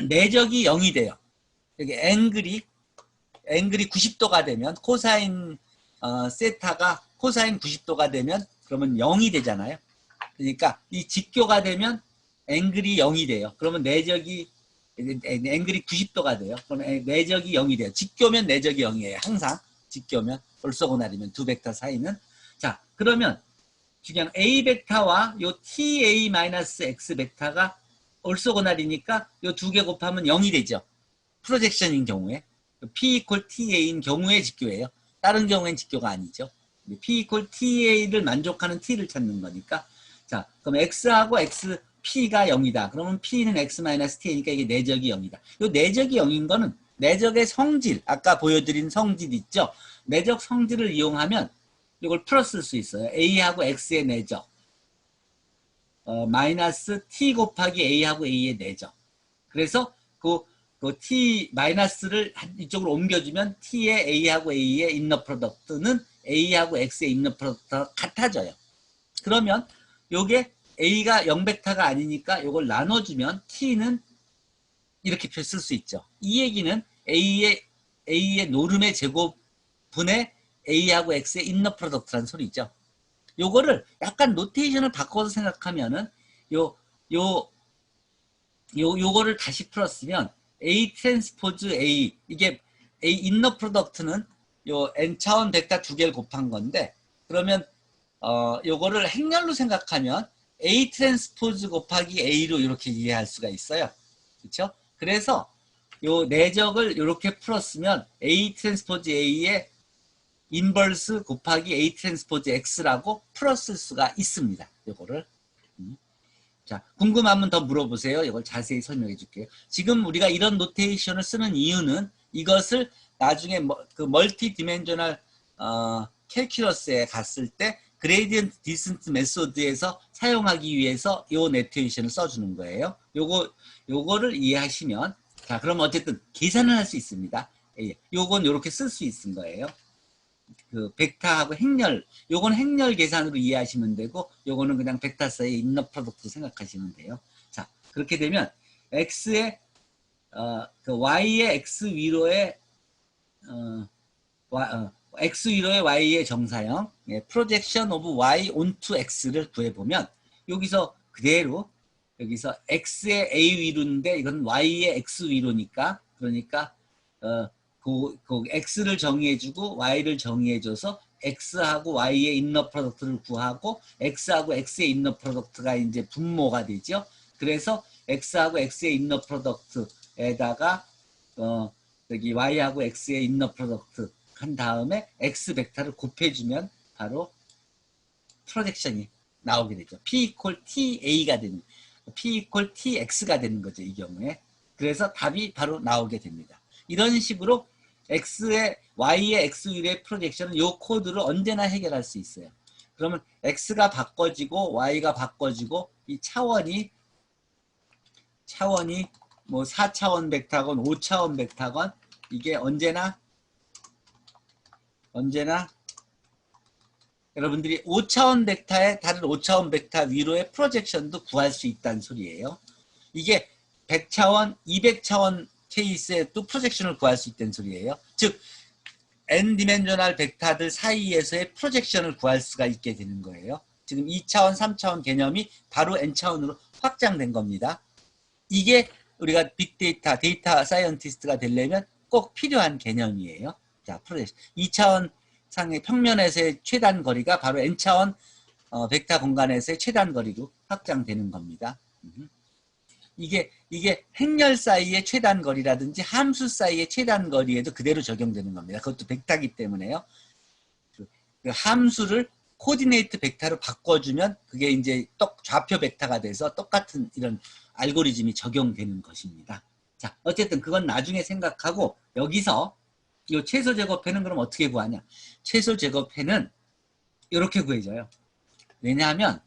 Speaker 1: 내적이 0이 돼요. 여기 앵글이 90도가 되면 코사인 세타가 코사인 90도가 되면 그러면 0이 되잖아요. 그러니까 이 직교가 되면 앵글이 0이 돼요. 그러면 내적이 앵글이 90도가 돼요. 그러면 내적이 0이 돼요. 직교면 내적이 0이에요. 항상 직교면 orthogonal이면 두 벡터 사이는. 자, 그러면 그냥 A 벡터와 요 TA-X 벡터가 orthogonal이니까 요 두 개 곱하면 0이 되죠. 프로젝션인 경우에 P 이퀄 TA인 경우에 직교예요. 다른 경우엔 직교가 아니죠. P 이퀄 TA를 만족하는 T를 찾는 거니까. 자, 그럼 X하고 X, P가 0이다. 그러면 P는 X-TA니까 이게 내적이 0이다. 이 내적이 0인 거는 내적의 성질, 아까 보여드린 성질 있죠? 내적 성질을 이용하면 이걸 풀었을 수 있어요. A하고 X의 내적. 마이너스 T 곱하기 A하고 A의 내적. 그래서 그 T 마이너스를 이쪽으로 옮겨주면 T의 A하고 A의 인너 프로덕트는 A하고 X의 인너 프로덕트가 같아져요. 그러면 요게 A가 0벡터가 아니니까 요걸 나눠주면 T는 이렇게 쓸 수 있죠. 이 얘기는 A의 노름의 제곱분의 A하고 X의 인너 프로덕트라는 소리죠. 요거를 약간 노테이션을 바꿔서 생각하면은 요거를 다시 풀었으면 A 트랜스포즈 A, 이게 A 인너 프로덕트는 요 N차원 벡터 두 개를 곱한 건데, 그러면 요거를 행렬로 생각하면 A 트랜스포즈 곱하기 A로 이렇게 이해할 수가 있어요. 그렇죠? 그래서 요 내적을 이렇게 풀었으면 A 트랜스포즈 A의 인버스 곱하기 A 트랜스포즈 X라고 풀었을 수가 있습니다. 요거를. 자, 궁금하면 더 물어보세요. 이걸 자세히 설명해 줄게요. 지금 우리가 이런 노테이션을 쓰는 이유는 이것을 나중에 그 멀티 디멘셔널 캘큘러스에 갔을 때 그레디언트 디센트 메소드에서 사용하기 위해서 이 노테이션을 써주는 거예요. 요거를 이해하시면, 자, 그럼 어쨌든 계산을 할 수 있습니다. 요건 이렇게 쓸 수 있는 거예요. 그 벡터하고 행렬, 요건 행렬 계산으로 이해하시면 되고, 요거는 그냥 벡터 사이의 인너 프로덕트 생각하시면 돼요. 자, 그렇게 되면 x의 그 y의 x 위로의 x 위로의 y의 정사형, projection of y onto x를 구해보면, 여기서 그대로 여기서 x의 a 위로인데 이건 y의 x 위로니까, 그러니까 그 x를 정의해주고 y를 정의해줘서 x하고 y의 인너 프로덕트를 구하고, x하고 x의 인너 프로덕트가 이제 분모가 되죠. 그래서 x하고 x의 인너 프로덕트에다가 여기 y하고 x의 인너 프로덕트 한 다음에 x 벡터를 곱해주면 바로 프로젝션이 나오게 되죠. P equal TA가 되는, P equal TX가 되는 거죠. 이 경우에. 그래서 답이 바로 나오게 됩니다. 이런 식으로 Y의 X위의 프로젝션은 이 코드로 언제나 해결할 수 있어요. 그러면 X가 바꿔지고 Y가 바꿔지고 이 차원이 뭐 4차원 벡터건 5차원 벡터건 이게 언제나 여러분들이 5차원 벡터의 다른 5차원 벡터 위로의 프로젝션도 구할 수 있다는 소리예요. 이게 100차원, 200차원 케이스에 또 프로젝션을 구할 수 있다는 소리예요. 즉 n디멘셔널 벡터들 사이에서의 프로젝션을 구할 수가 있게 되는 거예요. 지금 2차원, 3차원 개념이 바로 n차원으로 확장된 겁니다. 이게 우리가 빅데이터, 데이터 사이언티스트가 되려면 꼭 필요한 개념이에요. 자, 프로젝션. 2차원 상의 평면에서의 최단 거리가 바로 n차원 벡터 공간에서의 최단 거리로 확장되는 겁니다. 이게 행렬 사이의 최단 거리라든지 함수 사이의 최단 거리에도 그대로 적용되는 겁니다. 그것도 벡터이기 때문에요. 그 함수를 코디네이트 벡터로 바꿔주면 그게 이제 좌표 벡터가 돼서 똑같은 이런 알고리즘이 적용되는 것입니다. 자, 어쨌든 그건 나중에 생각하고 여기서 이 최소 제곱해는 그럼 어떻게 구하냐? 최소 제곱해는 이렇게 구해져요. 왜냐하면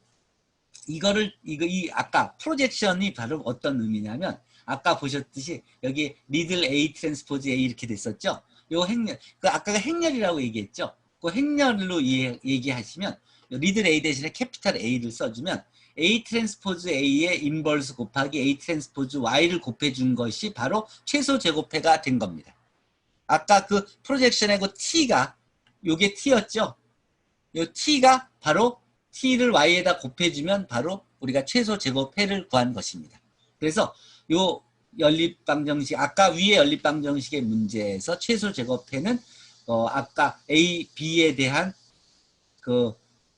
Speaker 1: 이 아까 프로젝션이 바로 어떤 의미냐면 아까 보셨듯이 여기 리들 A 트랜스포즈 A 이렇게 됐었죠. 요 행렬, 아까가 행렬이라고 얘기했죠. 그 행렬로 얘기하시면 리들 A 대신에 캐피탈 A를 써주면 A 트랜스포즈 A의 인버스 곱하기 A 트랜스포즈 Y를 곱해준 것이 바로 최소 제곱해가 된 겁니다. 아까 그 프로젝션의 그 T가 요게 T였죠. 요 T가 바로 T를 Y에다 곱해주면 바로 우리가 최소 제곱해를 구한 것입니다. 그래서 요 연립방정식, 아까 위의 연립방정식의 문제에서 최소 제곱해는 아까 A, B에 대한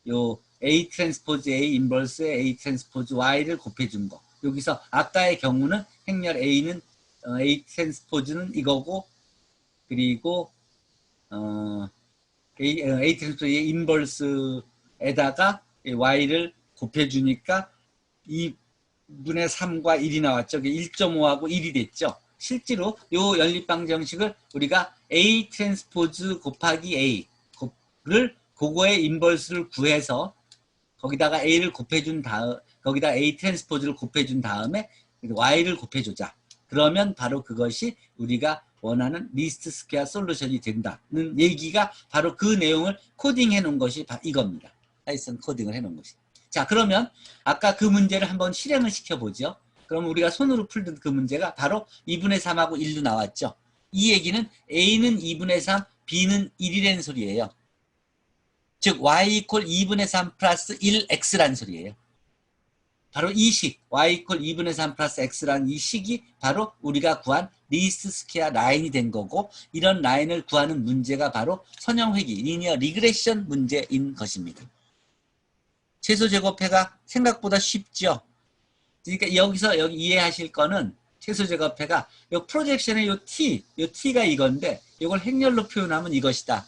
Speaker 1: 요 A 트랜스포즈 A 인버스 A 트랜스포즈 Y를 곱해준 거. 여기서 아까의 경우는 행렬 A는 A 트랜스포즈는 이거고 그리고 A 트랜스포즈 A 인버스에다가 Y를 곱해주니까 2분의 3과 1이 나왔죠. 1.5하고 1이 됐죠. 실제로 이 연립방정식을 우리가 A 트랜스포즈 곱하기 A를 그거의 인버스를 구해서 거기다가 A를 곱해준 다음 거기다 A 트랜스포즈를 곱해준 다음에 Y를 곱해주자. 그러면 바로 그것이 우리가 원하는 리스트 스퀘어 솔루션이 된다는 얘기가 바로 그 내용을 코딩해 놓은 것이 이겁니다. 파이썬 코딩을 해 놓은 것이. 자, 그러면 아까 그 문제를 한번 실행을 시켜보죠. 그럼 우리가 손으로 풀던 그 문제가 바로 2분의 3하고 1로 나왔죠. 이 얘기는 A는 2분의 3, B는 1이라는 소리예요. 즉 Y 이퀄 2분의 3 플러스 1X라는 소리예요. 바로 이 식, Y 이퀄 2분의 3 플러스 X라는 이 식이 바로 우리가 구한 리스트 스퀘어 라인이 된 거고, 이런 라인을 구하는 문제가 바로 선형회귀, 리니어 리그레션 문제인 것입니다. 최소 제곱해가 생각보다 쉽죠. 그러니까 여기서 이해하실 거는 최소 제곱해가 요 프로젝션의 요 T가 이건데 이걸 행렬로 표현하면 이것이다.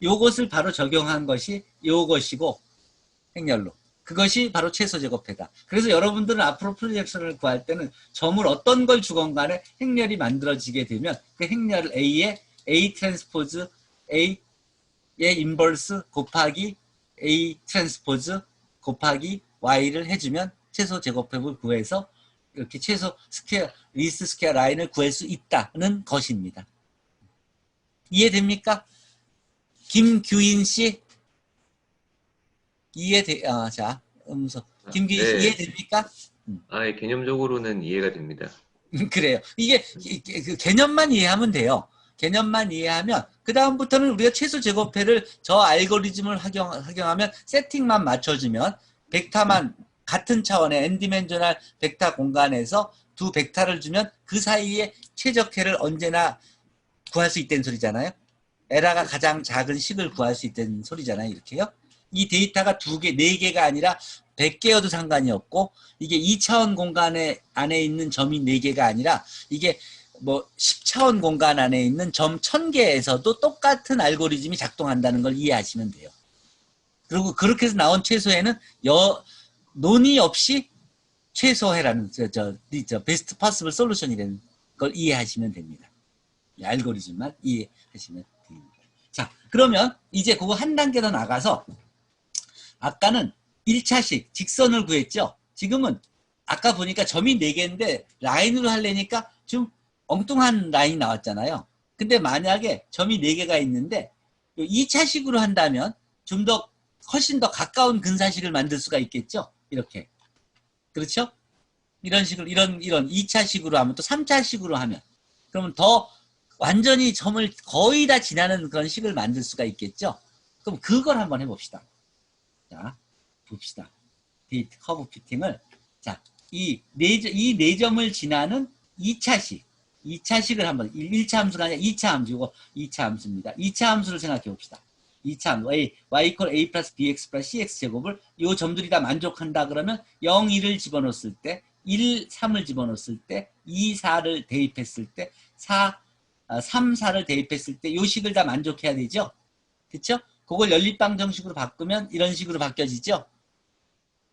Speaker 1: 요것을 바로 적용한 것이 요것이고 행렬로. 그것이 바로 최소 제곱해다. 그래서 여러분들은 앞으로 프로젝션을 구할 때는 점을 어떤 걸 주건 간에 행렬이 만들어지게 되면 그 행렬을 A에 A 트랜스포즈 A의 인버스 곱하기 A 트랜스포즈 곱하기 Y를 해주면 최소 제곱해를 구해서 이렇게 최소 스퀘어, 리스트 스퀘어 라인을 구할 수 있다는 것입니다. 이해됩니까? 김규인 씨? 자, 김규인 씨
Speaker 4: 네.
Speaker 1: 이해됩니까?
Speaker 4: 예, 개념적으로는 이해가 됩니다.
Speaker 1: 그래요. 이게 그 개념만 이해하면 돼요. 개념만 이해하면 그 다음부터는 우리가 최소 제곱해를 저 알고리즘을 활용하면 세팅만 맞춰주면 벡터만 같은 차원의 n디멘셔널 벡터 공간에서 두 벡터를 주면 그 사이에 최적해를 언제나 구할 수 있다는 소리잖아요. 에라가 가장 작은 식을 구할 수 있다는 소리잖아요. 이렇게요. 이 데이터가 2개, 4개가 아니라 100개여도 상관이 없고, 이게 2차원 공간에 안에 있는 점이 4개가 아니라 이게 뭐 10차원 공간 안에 있는 점 1000개에서도 똑같은 알고리즘이 작동한다는 걸 이해하시면 돼요. 그리고 그렇게 해서 나온 최소해는 논의 없이 최소해라는 베스트 퍼시블 솔루션이라는 걸 이해하시면 됩니다. 이 알고리즘만 이해하시면 됩니다. 자, 그러면 이제 그거 한 단계 더 나가서 아까는 1차식 직선을 구했죠. 지금은 아까 보니까 점이 4개인데 라인으로 하려니까 좀 엉뚱한 라인이 나왔잖아요. 근데 만약에 점이 4개가 있는데 2차식으로 한다면 좀 더 훨씬 더 가까운 근사식을 만들 수가 있겠죠. 이렇게. 그렇죠? 이런 식으로 이런 2차식으로 하면 또 3차식으로 하면 그러면 더 완전히 점을 거의 다 지나는 그런 식을 만들 수가 있겠죠. 그럼 그걸 한번 해봅시다. 자, 봅시다. 데이트 커브 피팅을 자, 이 네 점을 지나는 2차식을 한번 1차 함수가 아니라 2차 함수, 이거 2차 함수입니다. 2차 함수를 생각해 봅시다. 2차 함수 y equal a 플러스 bx 플러스 cx 제곱을 이 점들이 다 만족한다 그러면 0, 1을 집어넣었을 때 1, 3을 집어넣었을 때 2, 4를 대입했을 때 3, 4를 대입했을 때 이 식을 다 만족해야 되죠. 그렇죠? 그걸 연립방 정식으로 바꾸면 이런 식으로 바뀌어지죠.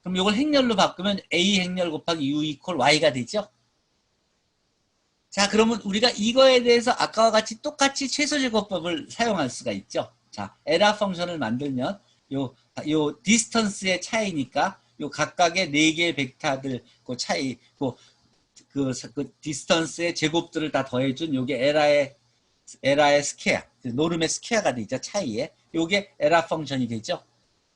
Speaker 1: 그럼 이걸 행렬로 바꾸면 a 행렬 곱하기 u 이퀄 y가 되죠. 자, 그러면 우리가 이거에 대해서 아까와 같이 똑같이 최소제곱법을 사용할 수가 있죠. 자, 에라 펑션을 만들면 요 디스턴스의 차이니까 요 각각의 4개의 벡터들 그 차이 그 디스턴스의 제곱들을 다 더해준 요게 에라의 스퀘어, 노름의 스퀘어가 되죠. 차이에. 요게 에라 펑션이 되죠.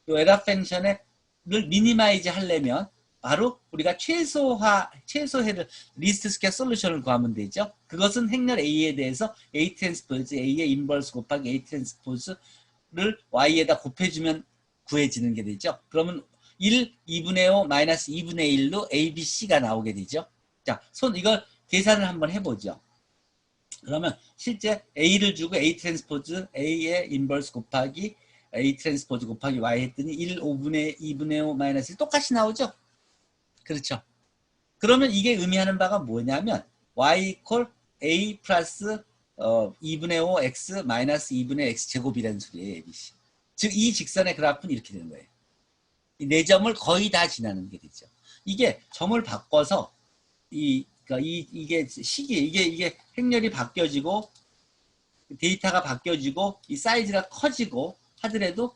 Speaker 1: 요 에라 펑션을 미니마이즈 하려면 바로 우리가 최소해를 리스트 스퀘어 솔루션을 구하면 되죠. 그것은 행렬 A에 대해서 A 트랜스포즈 A의 인버스 곱하기 A 트랜스포즈를 Y에다 곱해주면 구해지는 게 되죠. 그러면 1, 2분의 5, 마이너스 2분의 1로 A, B, C가 나오게 되죠. 자, 이걸 계산을 한번 해보죠. 그러면 실제 A를 주고 A 트랜스포즈 A의 인버스 곱하기 A 트랜스포즈 곱하기 Y 했더니 1, 5분의 2분의 5 마이너스 1 똑같이 나오죠. 그렇죠. 그러면 이게 의미하는 바가 뭐냐면 Y 이퀄 A 플러스 2분의 5 X 마이너스 2분의 X 제곱이라는 소리예요. ABC. 즉 이 직선의 그래프는 이렇게 되는 거예요. 이 4점을 거의 다 지나는 게 되죠. 이게 점을 바꿔서 이게 이게 행렬이 바뀌어지고 데이터가 바뀌어지고 이 사이즈가 커지고 하더라도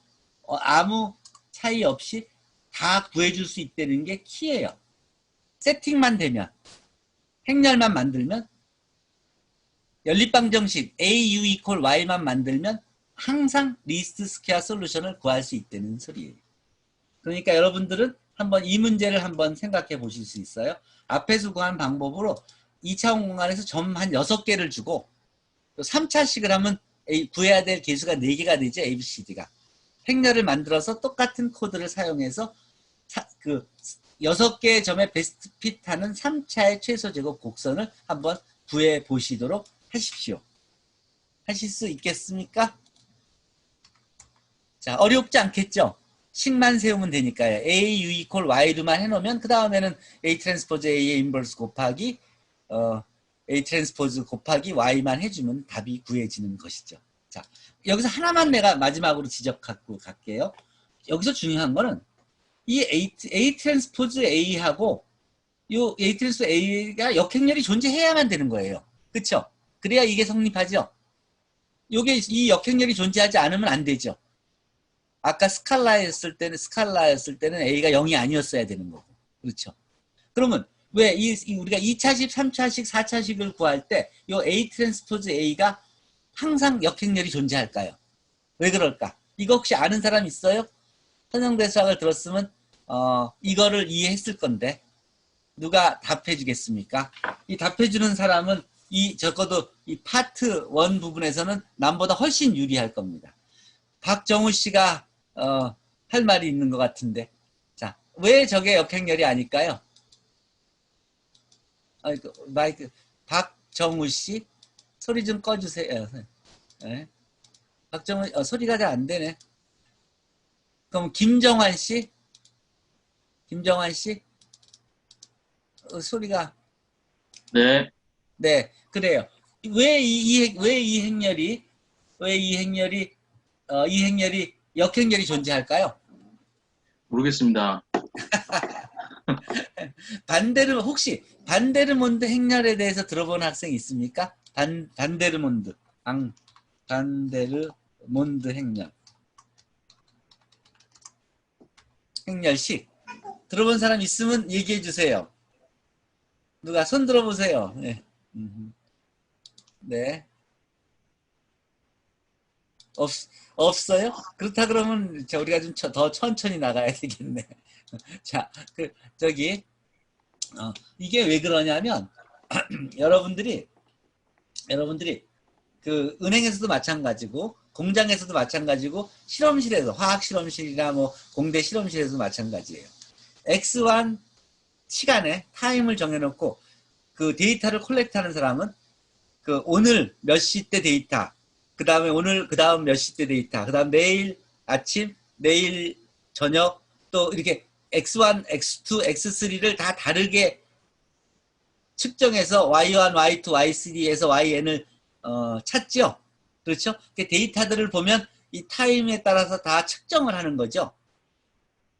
Speaker 1: 아무 차이 없이 다 구해줄 수 있다는 게 키예요. 세팅만 되면 행렬만 만들면 연립방정식 AU 이퀄 Y만 만들면 항상 리스트 스퀘어 솔루션을 구할 수 있다는 소리예요. 그러니까 여러분들은 한번 이 문제를 한번 생각해 보실 수 있어요. 앞에서 구한 방법으로 2차원 공간에서 점 한 6개를 주고 또 3차식을 하면 구해야 될 개수가 4개가 되죠. ABCD가. 행렬을 만들어서 똑같은 코드를 사용해서 그 6개의 점에 베스트 핏하는 3차의 최소 제곱 곡선을 한번 구해 보시도록 하십시오. 하실 수 있겠습니까? 자, 어렵지 않겠죠? 식만 세우면 되니까요. A, U 이퀄 Y로만 해놓으면 그 다음에는 A 트랜스포즈 A의 인버스 곱하기 A 트랜스포즈 곱하기 Y만 해주면 답이 구해지는 것이죠. 자, 여기서 하나만 내가 마지막으로 지적하고 갈게요. 여기서 중요한 거는 이 A 트랜스포즈 A하고 이 A 트랜스포즈 A가 역행렬이 존재해야만 되는 거예요. 그쵸? 그래야 이게 성립하죠. 이 역행렬이 존재하지 않으면 안 되죠. 아까 스칼라였을 때는 A가 0이 아니었어야 되는 거고. 그렇죠? 그러면 왜 우리가 2차식, 3차식, 4차식을 구할 때 이 A 트랜스포즈 A가 항상 역행렬이 존재할까요? 왜 그럴까? 이거 혹시 아는 사람 있어요? 선형대 수학을 들었으면 이거를 이해했을 건데 누가 답해 주겠습니까? 이 답해 주는 사람은 적어도 이 파트 1 부분에서는 남보다 훨씬 유리할 겁니다. 박정우 씨가 할 말이 있는 것 같은데. 자, 왜 저게 역행렬이 아닐까요? 마이크 박정우 씨 소리 좀 꺼주세요. 네. 박정우 소리가 잘 안 되네. 그럼 김정환 씨 소리가
Speaker 3: 네.
Speaker 1: 네, 그래요. 왜 이 행렬이 역행렬이 존재할까요?
Speaker 3: 모르겠습니다.
Speaker 1: 혹시 반데르몬드 행렬에 대해서 들어본 학생 있습니까? 반데르몬드 행렬 행렬식 들어본 사람 있으면 얘기해 주세요. 누가 손 들어보세요. 네. 네. 없어요? 그렇다 그러면 우리가 좀 더 천천히 나가야 되겠네. 자, 이게 왜 그러냐면 여러분들이 그 은행에서도 마찬가지고 공장에서도 마찬가지고 실험실에서 화학 실험실이나 뭐 공대 실험실에서도 마찬가지예요. X1 시간에 타임을 정해놓고 그 데이터를 콜렉트하는 사람은 그 오늘 몇 시 때 데이터, 그 다음 몇 시 때 데이터, 그 다음 내일 아침, 내일 저녁 또 이렇게 X1, X2, X3를 다 다르게 측정해서 Y1, Y2, Y3에서 YN을 찾죠. 그렇죠? 데이터들을 보면 이 타임에 따라서 다 측정을 하는 거죠.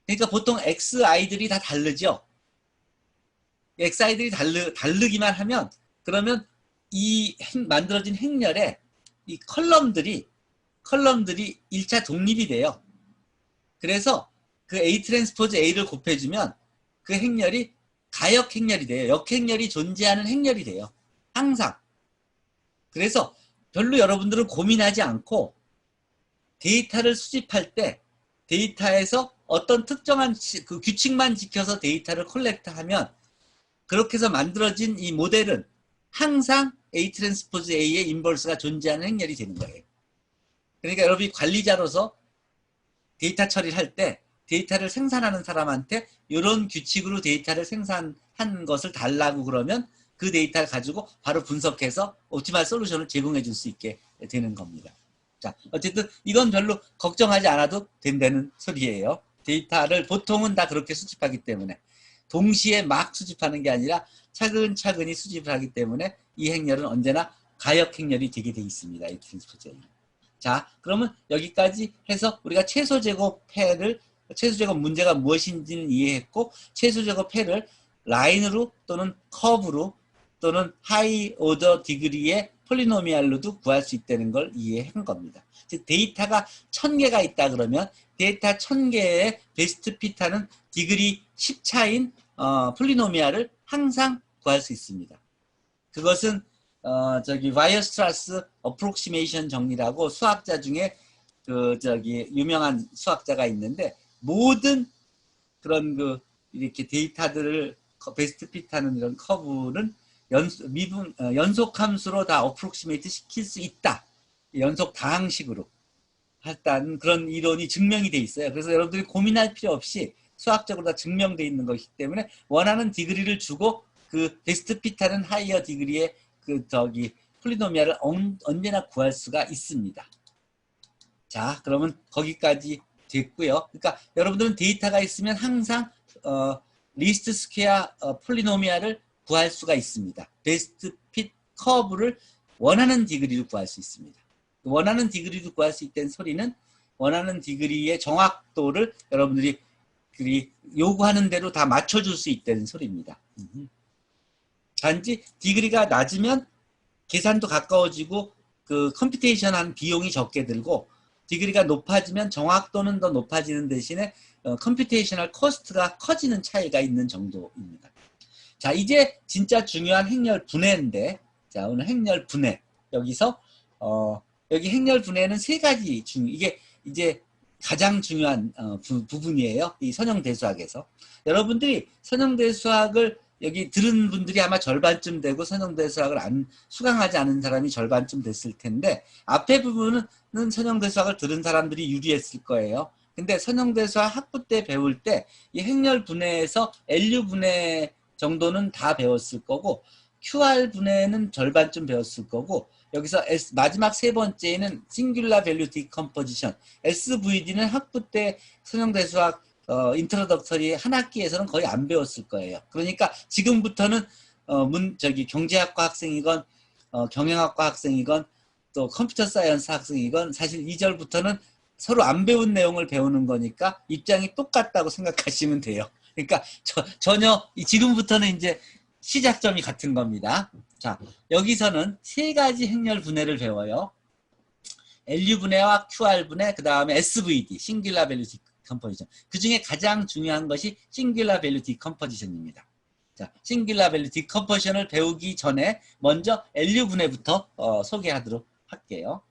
Speaker 1: 그러니까 보통 XI들이 다 다르죠. XI들이 다르기만 하면 그러면 이 만들어진 행렬에 이 컬럼들이 1차 독립이 돼요. 그래서 그 A 트랜스포즈 A를 곱해주면 그 행렬이 가역 행렬이 돼요. 역행렬이 존재하는 행렬이 돼요. 항상. 그래서 별로 여러분들은 고민하지 않고 데이터를 수집할 때 데이터에서 어떤 특정한 그 규칙만 지켜서 데이터를 콜렉트하면 그렇게 해서 만들어진 이 모델은 항상 A 트랜스포즈 A의 인버스가 존재하는 행렬이 되는 거예요. 그러니까 여러분이 관리자로서 데이터 처리를 할 때 데이터를 생산하는 사람한테 이런 규칙으로 데이터를 생산한 것을 달라고 그러면 그 데이터를 가지고 바로 분석해서 옵티멀 솔루션을 제공해 줄 수 있게 되는 겁니다. 자, 어쨌든 이건 별로 걱정하지 않아도 된다는 소리예요. 데이터를 보통은 다 그렇게 수집하기 때문에 동시에 막 수집하는 게 아니라 차근차근히 수집을 하기 때문에 이 행렬은 언제나 가역 행렬이 되게 돼 있습니다. 이 트랜스포즈. 자, 그러면 여기까지 해서 우리가 최소제곱 문제가 무엇인지는 이해했고 최소제곱 패를 라인으로 또는 커브로 또는 하이 오더 디그리의 폴리노미알로도 구할 수 있다는 걸 이해한 겁니다. 즉 데이터가 1000개가 있다 그러면 데이터 1000개의 베스트 피타는 디그리 10차인 폴리노미알을 항상 구할 수 있습니다. 그것은 와이어스트라스 어프록시메이션 정리라고 수학자 중에 유명한 수학자가 있는데 모든 그런 이렇게 데이터들을 베스트 핏하는 이런 커브는 연속 함수로 다 어프록시메이트 시킬 수 있다. 연속 다항식으로 했다는 그런 이론이 증명이 돼 있어요. 그래서 여러분들이 고민할 필요 없이 수학적으로 다 증명돼 있는 것이기 때문에 원하는 디그리를 주고 그 베스트 핏하는 하이어 디그리의 폴리노미알을 언제나 구할 수가 있습니다. 자, 그러면 거기까지 됐고요. 그러니까 여러분들은 데이터가 있으면 항상 리스트 스퀘어 폴리노미알을 구할 수가 있습니다. 베스트 핏 커브를 원하는 디그리로 구할 수 있습니다. 원하는 디그리로 구할 수 있다는 소리는 원하는 디그리의 정확도를 여러분들이 요구하는 대로 다 맞춰줄 수 있다는 소리입니다. 단지 디그리가 낮으면 계산도 가까워지고 그 컴퓨테이션한 비용이 적게 들고 디그리가 높아지면 정확도는 더 높아지는 대신에 컴퓨테이셔널 코스트가 커지는 차이가 있는 정도입니다. 자, 이제 진짜 중요한 행렬 분해인데, 자, 오늘 행렬 분해. 여기서 여기 행렬 분해는 세 가지 이게 이제 가장 중요한 부분이에요. 이 선형대수학에서. 여러분들이 선형대수학을 여기 들은 분들이 아마 절반쯤 되고 선형대수학을 수강하지 않은 사람이 절반쯤 됐을 텐데 앞에 부분은 선형대수학을 들은 사람들이 유리했을 거예요. 근데 선형대수학 학부 때 배울 때 이 행렬 분해에서 LU 분해 정도는 다 배웠을 거고 QR 분해는 절반쯤 배웠을 거고 여기서 마지막 세 번째는 싱귤라 밸류 디컴포지션 SVD는 학부 때 선형대수학 인트로덕터리 한 학기에서는 거의 안 배웠을 거예요. 그러니까 지금부터는 경제학과 학생이건 경영학과 학생이건 또 컴퓨터 사이언스 학생이건 사실 2절부터는 서로 안 배운 내용을 배우는 거니까 입장이 똑같다고 생각하시면 돼요. 그러니까 전혀 지금부터는 이제 시작점이 같은 겁니다. 자, 여기서는 세 가지 행렬 분해를 배워요. LU 분해와 QR 분해, 그 다음에 SVD, Singular Value Decomposition. 그 중에 가장 중요한 것이 Singular Value Decomposition입니다. 자, Singular Value Decomposition을 배우기 전에 먼저 LU 분해부터 소개하도록 할게요.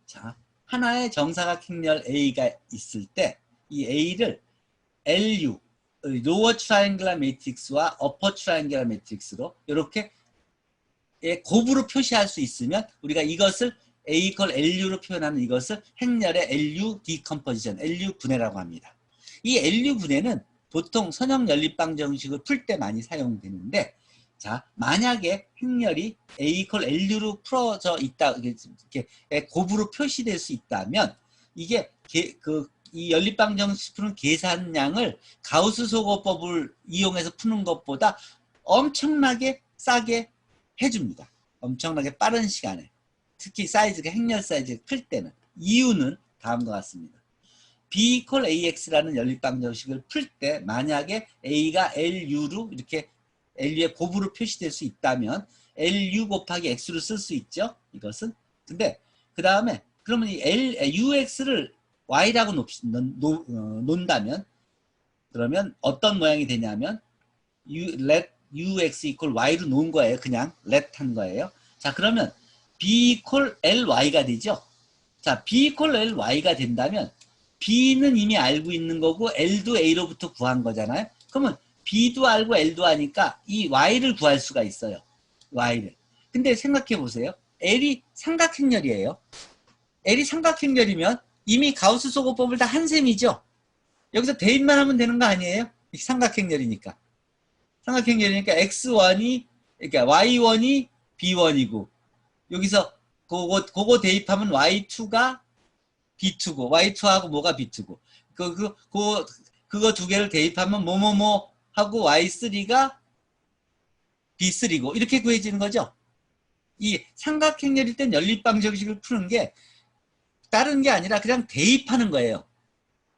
Speaker 1: 자, 하나의 정사각 행렬 A가 있을 때 이 A를 LU, Lower Triangular Matrix와 Upper Triangular Matrix로 이렇게 곱으로 표시할 수 있으면 우리가 이것을 A = LU로 표현하는 이것을 행렬의 LU 디컴포지션, LU 분해라고 합니다. 이 LU 분해는 보통 선형 연립방 정식을 풀 때 많이 사용되는데, 자, 만약에 행렬이 A = LU로 풀어져 있다, 이렇게 곱으로 표시될 수 있다면 이게 이 연립방 정식 푸는 계산량을 가우스 소거법을 이용해서 푸는 것보다 엄청나게 싸게 해줍니다. 엄청나게 빠른 시간에. 특히 사이즈가 행렬 사이즈가 클 때는. 이유는 다음과 같습니다. B = AX라는 연립방 정식을 풀 때 만약에 A가 LU로 이렇게 LU의 곱으로 표시될 수 있다면 LU 곱하기 X로 쓸 수 있죠. 이것은. 근데 그 다음에 그러면 이 UX를 Y라고 논다면 그러면 어떤 모양이 되냐면 let UX = Y로 놓은 거예요. 그냥 let 한 거예요. 자, 그러면 B = LY가 되죠. 자, B = LY가 된다면 B는 이미 알고 있는 거고 L도 A로부터 구한 거잖아요. 그러면 B도 알고 L도 아니까 이 Y를 구할 수가 있어요. Y를. 근데 생각해 보세요. L이 삼각행렬이에요. L이 삼각행렬이면 이미 가우스 소거법을 다 한 셈이죠. 여기서 대입만 하면 되는 거 아니에요? 삼각행렬이니까. 삼각행렬이니까 X1이, 그러니까 Y1이 B1이고, 여기서 그거 대입하면 Y2가 B2고, Y2하고 뭐가 B2고, 그거 두 개를 대입하면 뭐뭐뭐 하고 Y3가 B3고, 이렇게 구해지는 거죠. 이 삼각행렬일 땐 연립방 정식을 푸는 게 다른 게 아니라 그냥 대입하는 거예요.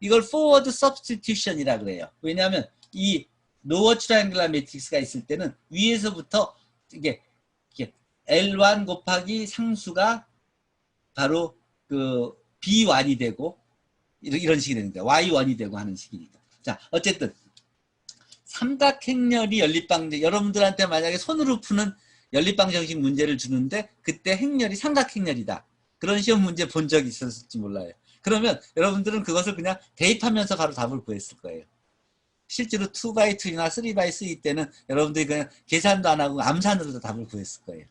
Speaker 1: 이걸 forward substitution이라 그래요. 왜냐하면 이 lower triangular matrix가 있을 때는 위에서부터 이게 L1 곱하기 상수가 바로 그 B1이 되고 이런 식이 되는 거예요. Y1이 되고 하는 식이니까. 자, 어쨌든 삼각행렬이 연립방, 여러분들한테 만약에 손으로 푸는 연립방 정식 문제를 주는데 그때 행렬이 삼각행렬이다. 그런 시험 문제 본 적이 있었을지 몰라요. 그러면 여러분들은 그것을 그냥 대입하면서 바로 답을 구했을 거예요. 실제로 2x2나 3x3 때는 여러분들이 그냥 계산도 안 하고 암산으로도 답을 구했을 거예요.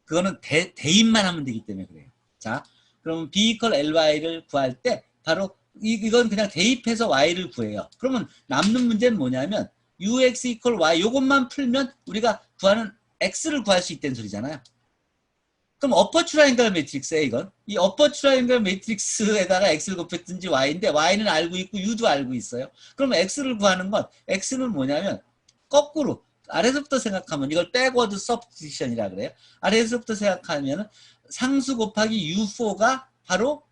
Speaker 1: 그거는 대입만 하면 되기 때문에 그래요. 자, 그러면 B = LY를 구할 때 바로 이건 그냥 대입해서 Y를 구해요. 그러면 남는 문제는 뭐냐면 UX = Y, 요것만 풀면 우리가 구하는 X를 구할 수 있다는 소리잖아요. 그럼 어퍼 트라이앵글 매트릭스예요, 이건. 이 어퍼 트라이앵글 매트릭스에다가 X를 곱했든지 Y인데 Y는 알고 있고 U도 알고 있어요. 그러면 X를 구하는 건 X는 뭐냐면 거꾸로 아래서부터 생각하면 이걸 백워드 서브스티션이라 그래요. 아래서부터 생각하면 상수 곱하기 U4가 바로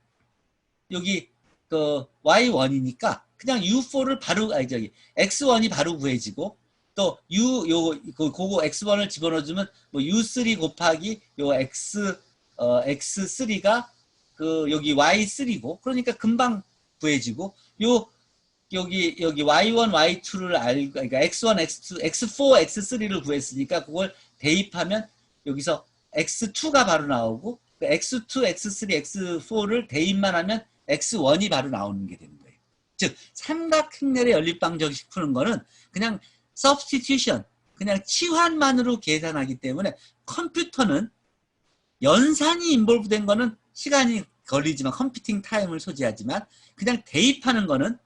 Speaker 1: 여기 그 Y1이니까 그냥 U4를 바로 X1이 바로 구해지고 또 그거 X1을 집어넣어주면 뭐 U3 곱하기 요 X3가 그 여기 Y3고 그러니까 금방 구해지고 여기 Y1, Y2를 알고 그러니까 X1, X2, X4, X3를 구했으니까 그걸 대입하면 여기서 X2가 바로 나오고 X2, X3, X4를 대입만 하면 X1이 바로 나오는 게 되는 거예요. 즉 삼각행렬의 연립방 정식 푸는 거는 그냥 substitution, 그냥 치환만으로 계산하기 때문에 컴퓨터는 연산이 인볼브된 거는 시간이 걸리지만 컴퓨팅 타임을 소지하지만 그냥 대입하는 거는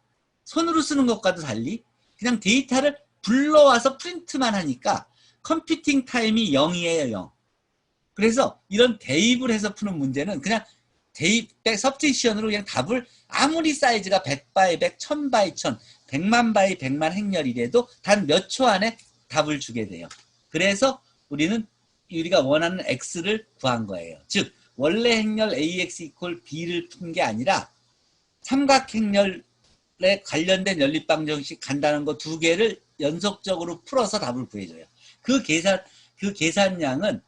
Speaker 1: 손으로 쓰는 것과도 달리 그냥 데이터를 불러와서 프린트만 하니까 컴퓨팅 타임이 0이에요. 0. 그래서 이런 대입을 해서 푸는 문제는 그냥 대입, substitution으로 그냥 답을 아무리 사이즈가 100 by 100, 1000 by 1000, 100만 by 100만 행렬이라도 단 몇 초 안에 답을 주게 돼요. 그래서 우리가 원하는 x를 구한 거예요. 즉 원래 행렬 ax 이퀄 b를 푼 게 아니라 삼각행렬에 관련된 연립방정식 간단한 거 두 개를 연속적으로 풀어서 답을 구해줘요. 그 계산량은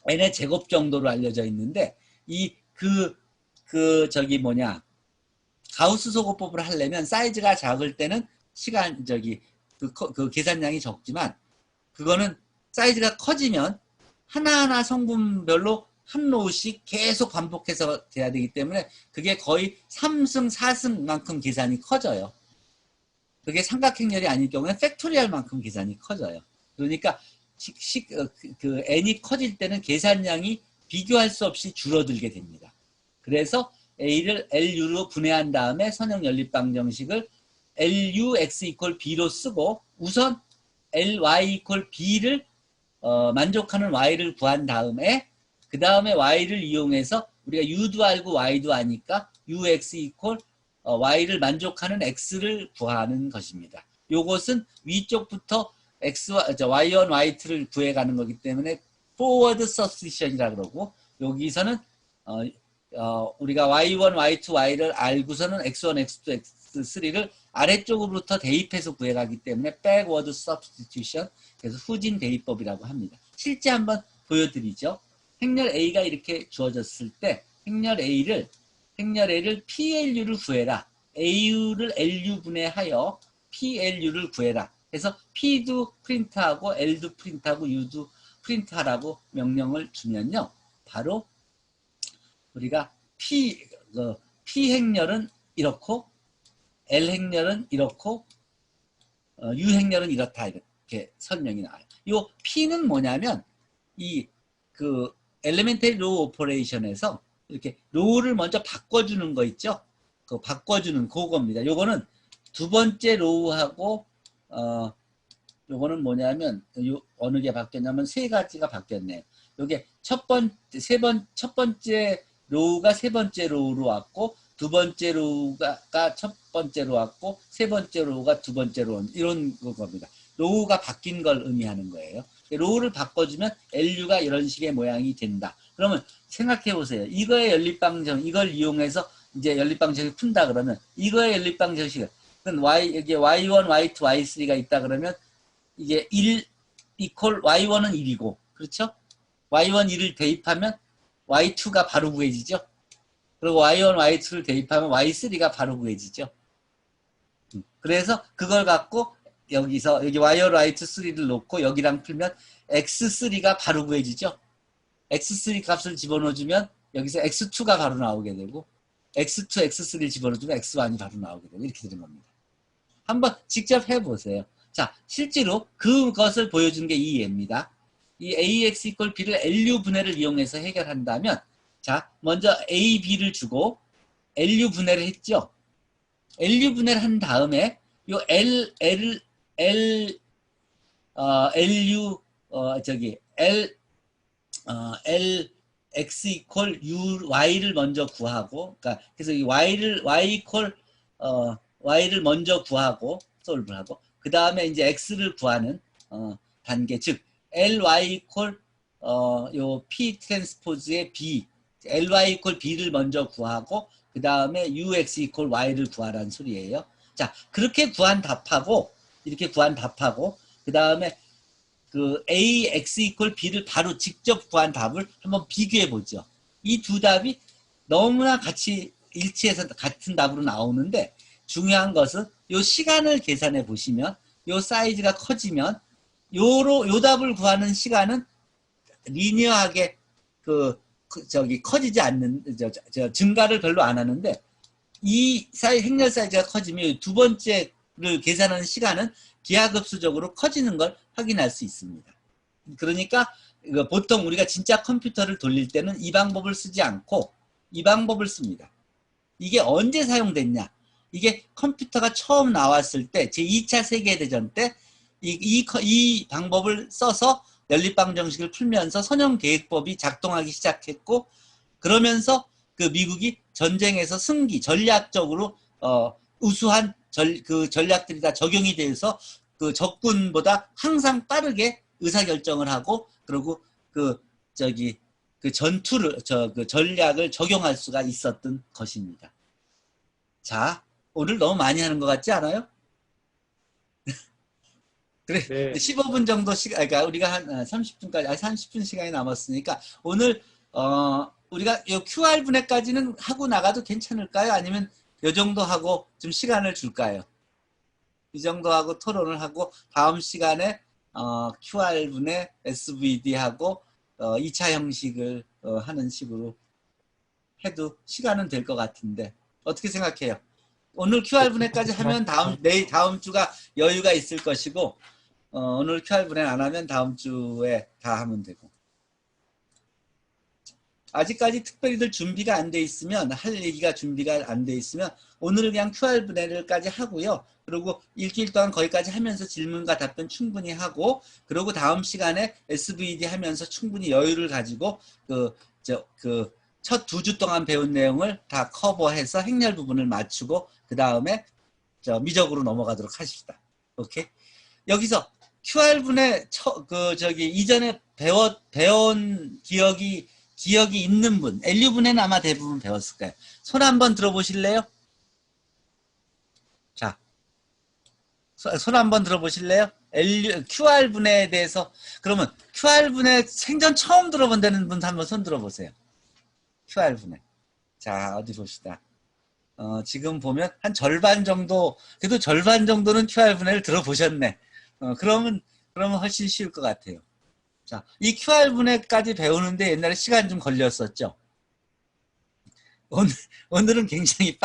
Speaker 1: n의 제곱 정도로 알려져 있는데 가우스 소거법을 하려면 사이즈가 작을 때는 그 계산량이 적지만 그거는 사이즈가 커지면 하나하나 성분별로 한 로우씩 계속 반복해서 돼야 되기 때문에 그게 거의 3승, 4승만큼 계산이 커져요. 그게 삼각행렬이 아닐 경우는 팩토리얼만큼 계산이 커져요. 그러니까 n이 커질 때는 계산량이 비교할 수 없이 줄어들게 됩니다. 그래서 a를 lu로 분해한 다음에 선형 연립방정식을 lu x 이퀄 b로 쓰고 우선 ly 이퀄 b를 만족하는 y를 구한 다음에 그 다음에 y를 이용해서 우리가 u도 알고 y도 아니까 ux 이퀄 y를 만족하는 x를 구하는 것입니다. 요것은 위쪽부터 y1, y2를 구해가는 거기 때문에 forward substitution이라고 그러고 여기서는 우리가 y1, y2, y를 알고서는 x1, x2, x3를 아래쪽으로부터 대입해서 구해가기 때문에 backward substitution, 그래서 후진 대입법이라고 합니다. 실제 한번 보여드리죠. 행렬 A가 이렇게 주어졌을 때 행렬 A를 PLU를 구해라. AU를 LU 분해하여 PLU를 구해라. 그래서 P도 프린트하고 L도 프린트하고 U도 프린트하라고 명령을 주면요. 바로 우리가 P 행렬은 이렇고 L 행렬은 이렇고 U 행렬은 이렇다 이렇게 설명이 나와요. 이 P는 뭐냐면 엘레멘터리 로우 오퍼레이션에서 이렇게 로우를 먼저 바꿔주는 거 있죠? 그 바꿔주는 그겁니다. 요거는 두 번째 로우하고 요거는 뭐냐면 어느 게 바뀌었냐면 세 가지가 바뀌었네요. 요게 첫 번째 로우가 세 번째 로우로 왔고 두 번째 로우가 첫 번째로 왔고 세 번째 로우가 두 번째로 온 이런 겁니다. 로우가 바뀐 걸 의미하는 거예요. 로우를 바꿔주면 LU가 이런 식의 모양이 된다. 그러면 생각해 보세요. 이거의 연립방정 이걸 이용해서 이제 연립방정식을 푼다 그러면 이거의 연립방정식은 여기 y1, y2, y3가 있다 그러면 이게 1 이퀄 y1은 1이고 그렇죠? y1 1을 대입하면 y2가 바로 구해지죠. 그리고 y1, y2를 대입하면 y3가 바로 구해지죠. 그래서 그걸 갖고 여기 y1, y2, 3를 놓고 여기랑 풀면 x3가 바로 구해지죠. x3 값을 집어넣어주면 여기서 x2가 바로 나오게 되고 x2, x3를 집어넣어주면 x1이 바로 나오게 되고 이렇게 되는 겁니다. 한번 직접 해보세요. 자, 실제로 그것을 보여준 게 이 예입니다. 이 ax 이퀄 b를 LU 분해를 이용해서 해결한다면 자, 먼저 a, b를 주고 LU 분해를 했죠. LU 분해를 한 다음에 요 x 이퀄 u y를 먼저 구하고 그래서 이 y를 먼저 구하고 솔브하고 그 다음에 이제 x를 구하는 단계 즉 ly 이퀄 요 p 트랜스포즈의 b ly 이퀄 b를 먼저 구하고 그 다음에 ux 이퀄 y를 구하라는 소리예요. 자, 그렇게 구한 답하고 이렇게 구한 답하고 그 다음에 ax 이퀄 b를 바로 직접 구한 답을 한번 비교해 보죠. 이 두 답이 너무나 같이 일치해서 같은 답으로 나오는데 중요한 것은 요 시간을 계산해 보시면 요 사이즈가 커지면 요 답을 구하는 시간은 리니어하게 커지지 않는 증가를 별로 안 하는데 이 행렬 사이즈가 커지면 두 번째를 계산하는 시간은 기하급수적으로 커지는 걸 확인할 수 있습니다. 그러니까 보통 우리가 진짜 컴퓨터를 돌릴 때는 이 방법을 쓰지 않고 이 방법을 씁니다. 이게 언제 사용됐냐? 이게 컴퓨터가 처음 나왔을 때 제2차 세계대전 때 이 방법을 써서 연립방정식을 풀면서 선형계획법이 작동하기 시작했고 그러면서 미국이 전쟁에서 전략적으로 우수한 전략들이 다 적용이 돼서 그 적군보다 항상 빠르게 의사결정을 하고 그리고 그 전투를 그 전략을 적용할 수가 있었던 것입니다. 자, 오늘 너무 많이 하는 것 같지 않아요? 그래,
Speaker 2: 네.
Speaker 1: 15분 정도 시간, 그러니까 우리가 한 30분까지, 30분 시간이 남았으니까 오늘 우리가 이 QR 분해까지는 하고 나가도 괜찮을까요? 아니면 이 정도 하고 좀 시간을 줄까요? 이 정도 하고 토론을 하고 다음 시간에 QR 분해 SVD 하고 2차 형식을 하는 식으로 해도 시간은 될 것 같은데 어떻게 생각해요? 오늘 QR 분해까지 하면 다음 주가 여유가 있을 것이고 오늘 QR 분해 안 하면 다음 주에 다 하면 되고 아직까지 특별히들 준비가 안 돼 있으면 할 얘기가 준비가 안 돼 있으면 오늘 그냥 QR 분해를까지 하고요. 그리고 일주일 동안 거기까지 하면서 질문과 답변 충분히 하고 그리고 다음 시간에 SVD 하면서 충분히 여유를 가지고 첫 2주 동안 배운 내용을 다 커버해서 행렬 부분을 맞추고 그 다음에 미적으로 넘어가도록 하십시다. 오케이? 여기서 QR 분해 이전에 배운 기억이 있는 분, LU 분해는 아마 대부분 배웠을 거예요. 손 한번 들어보실래요? 자, 손 한번 들어보실래요? QR 분해에 대해서 그러면 QR 분해 생전 처음 들어본다는 분 한번 손 들어보세요. QR 분해. 자, 어디 봅시다. 지금 보면 한 절반 정도, 그래도 절반 정도는 QR 분해를 들어보셨네. 그러면 훨씬 쉬울 것 같아요. 자, 이 QR 분해까지 배우는데 옛날에 시간 좀 걸렸었죠. 오늘은 굉장히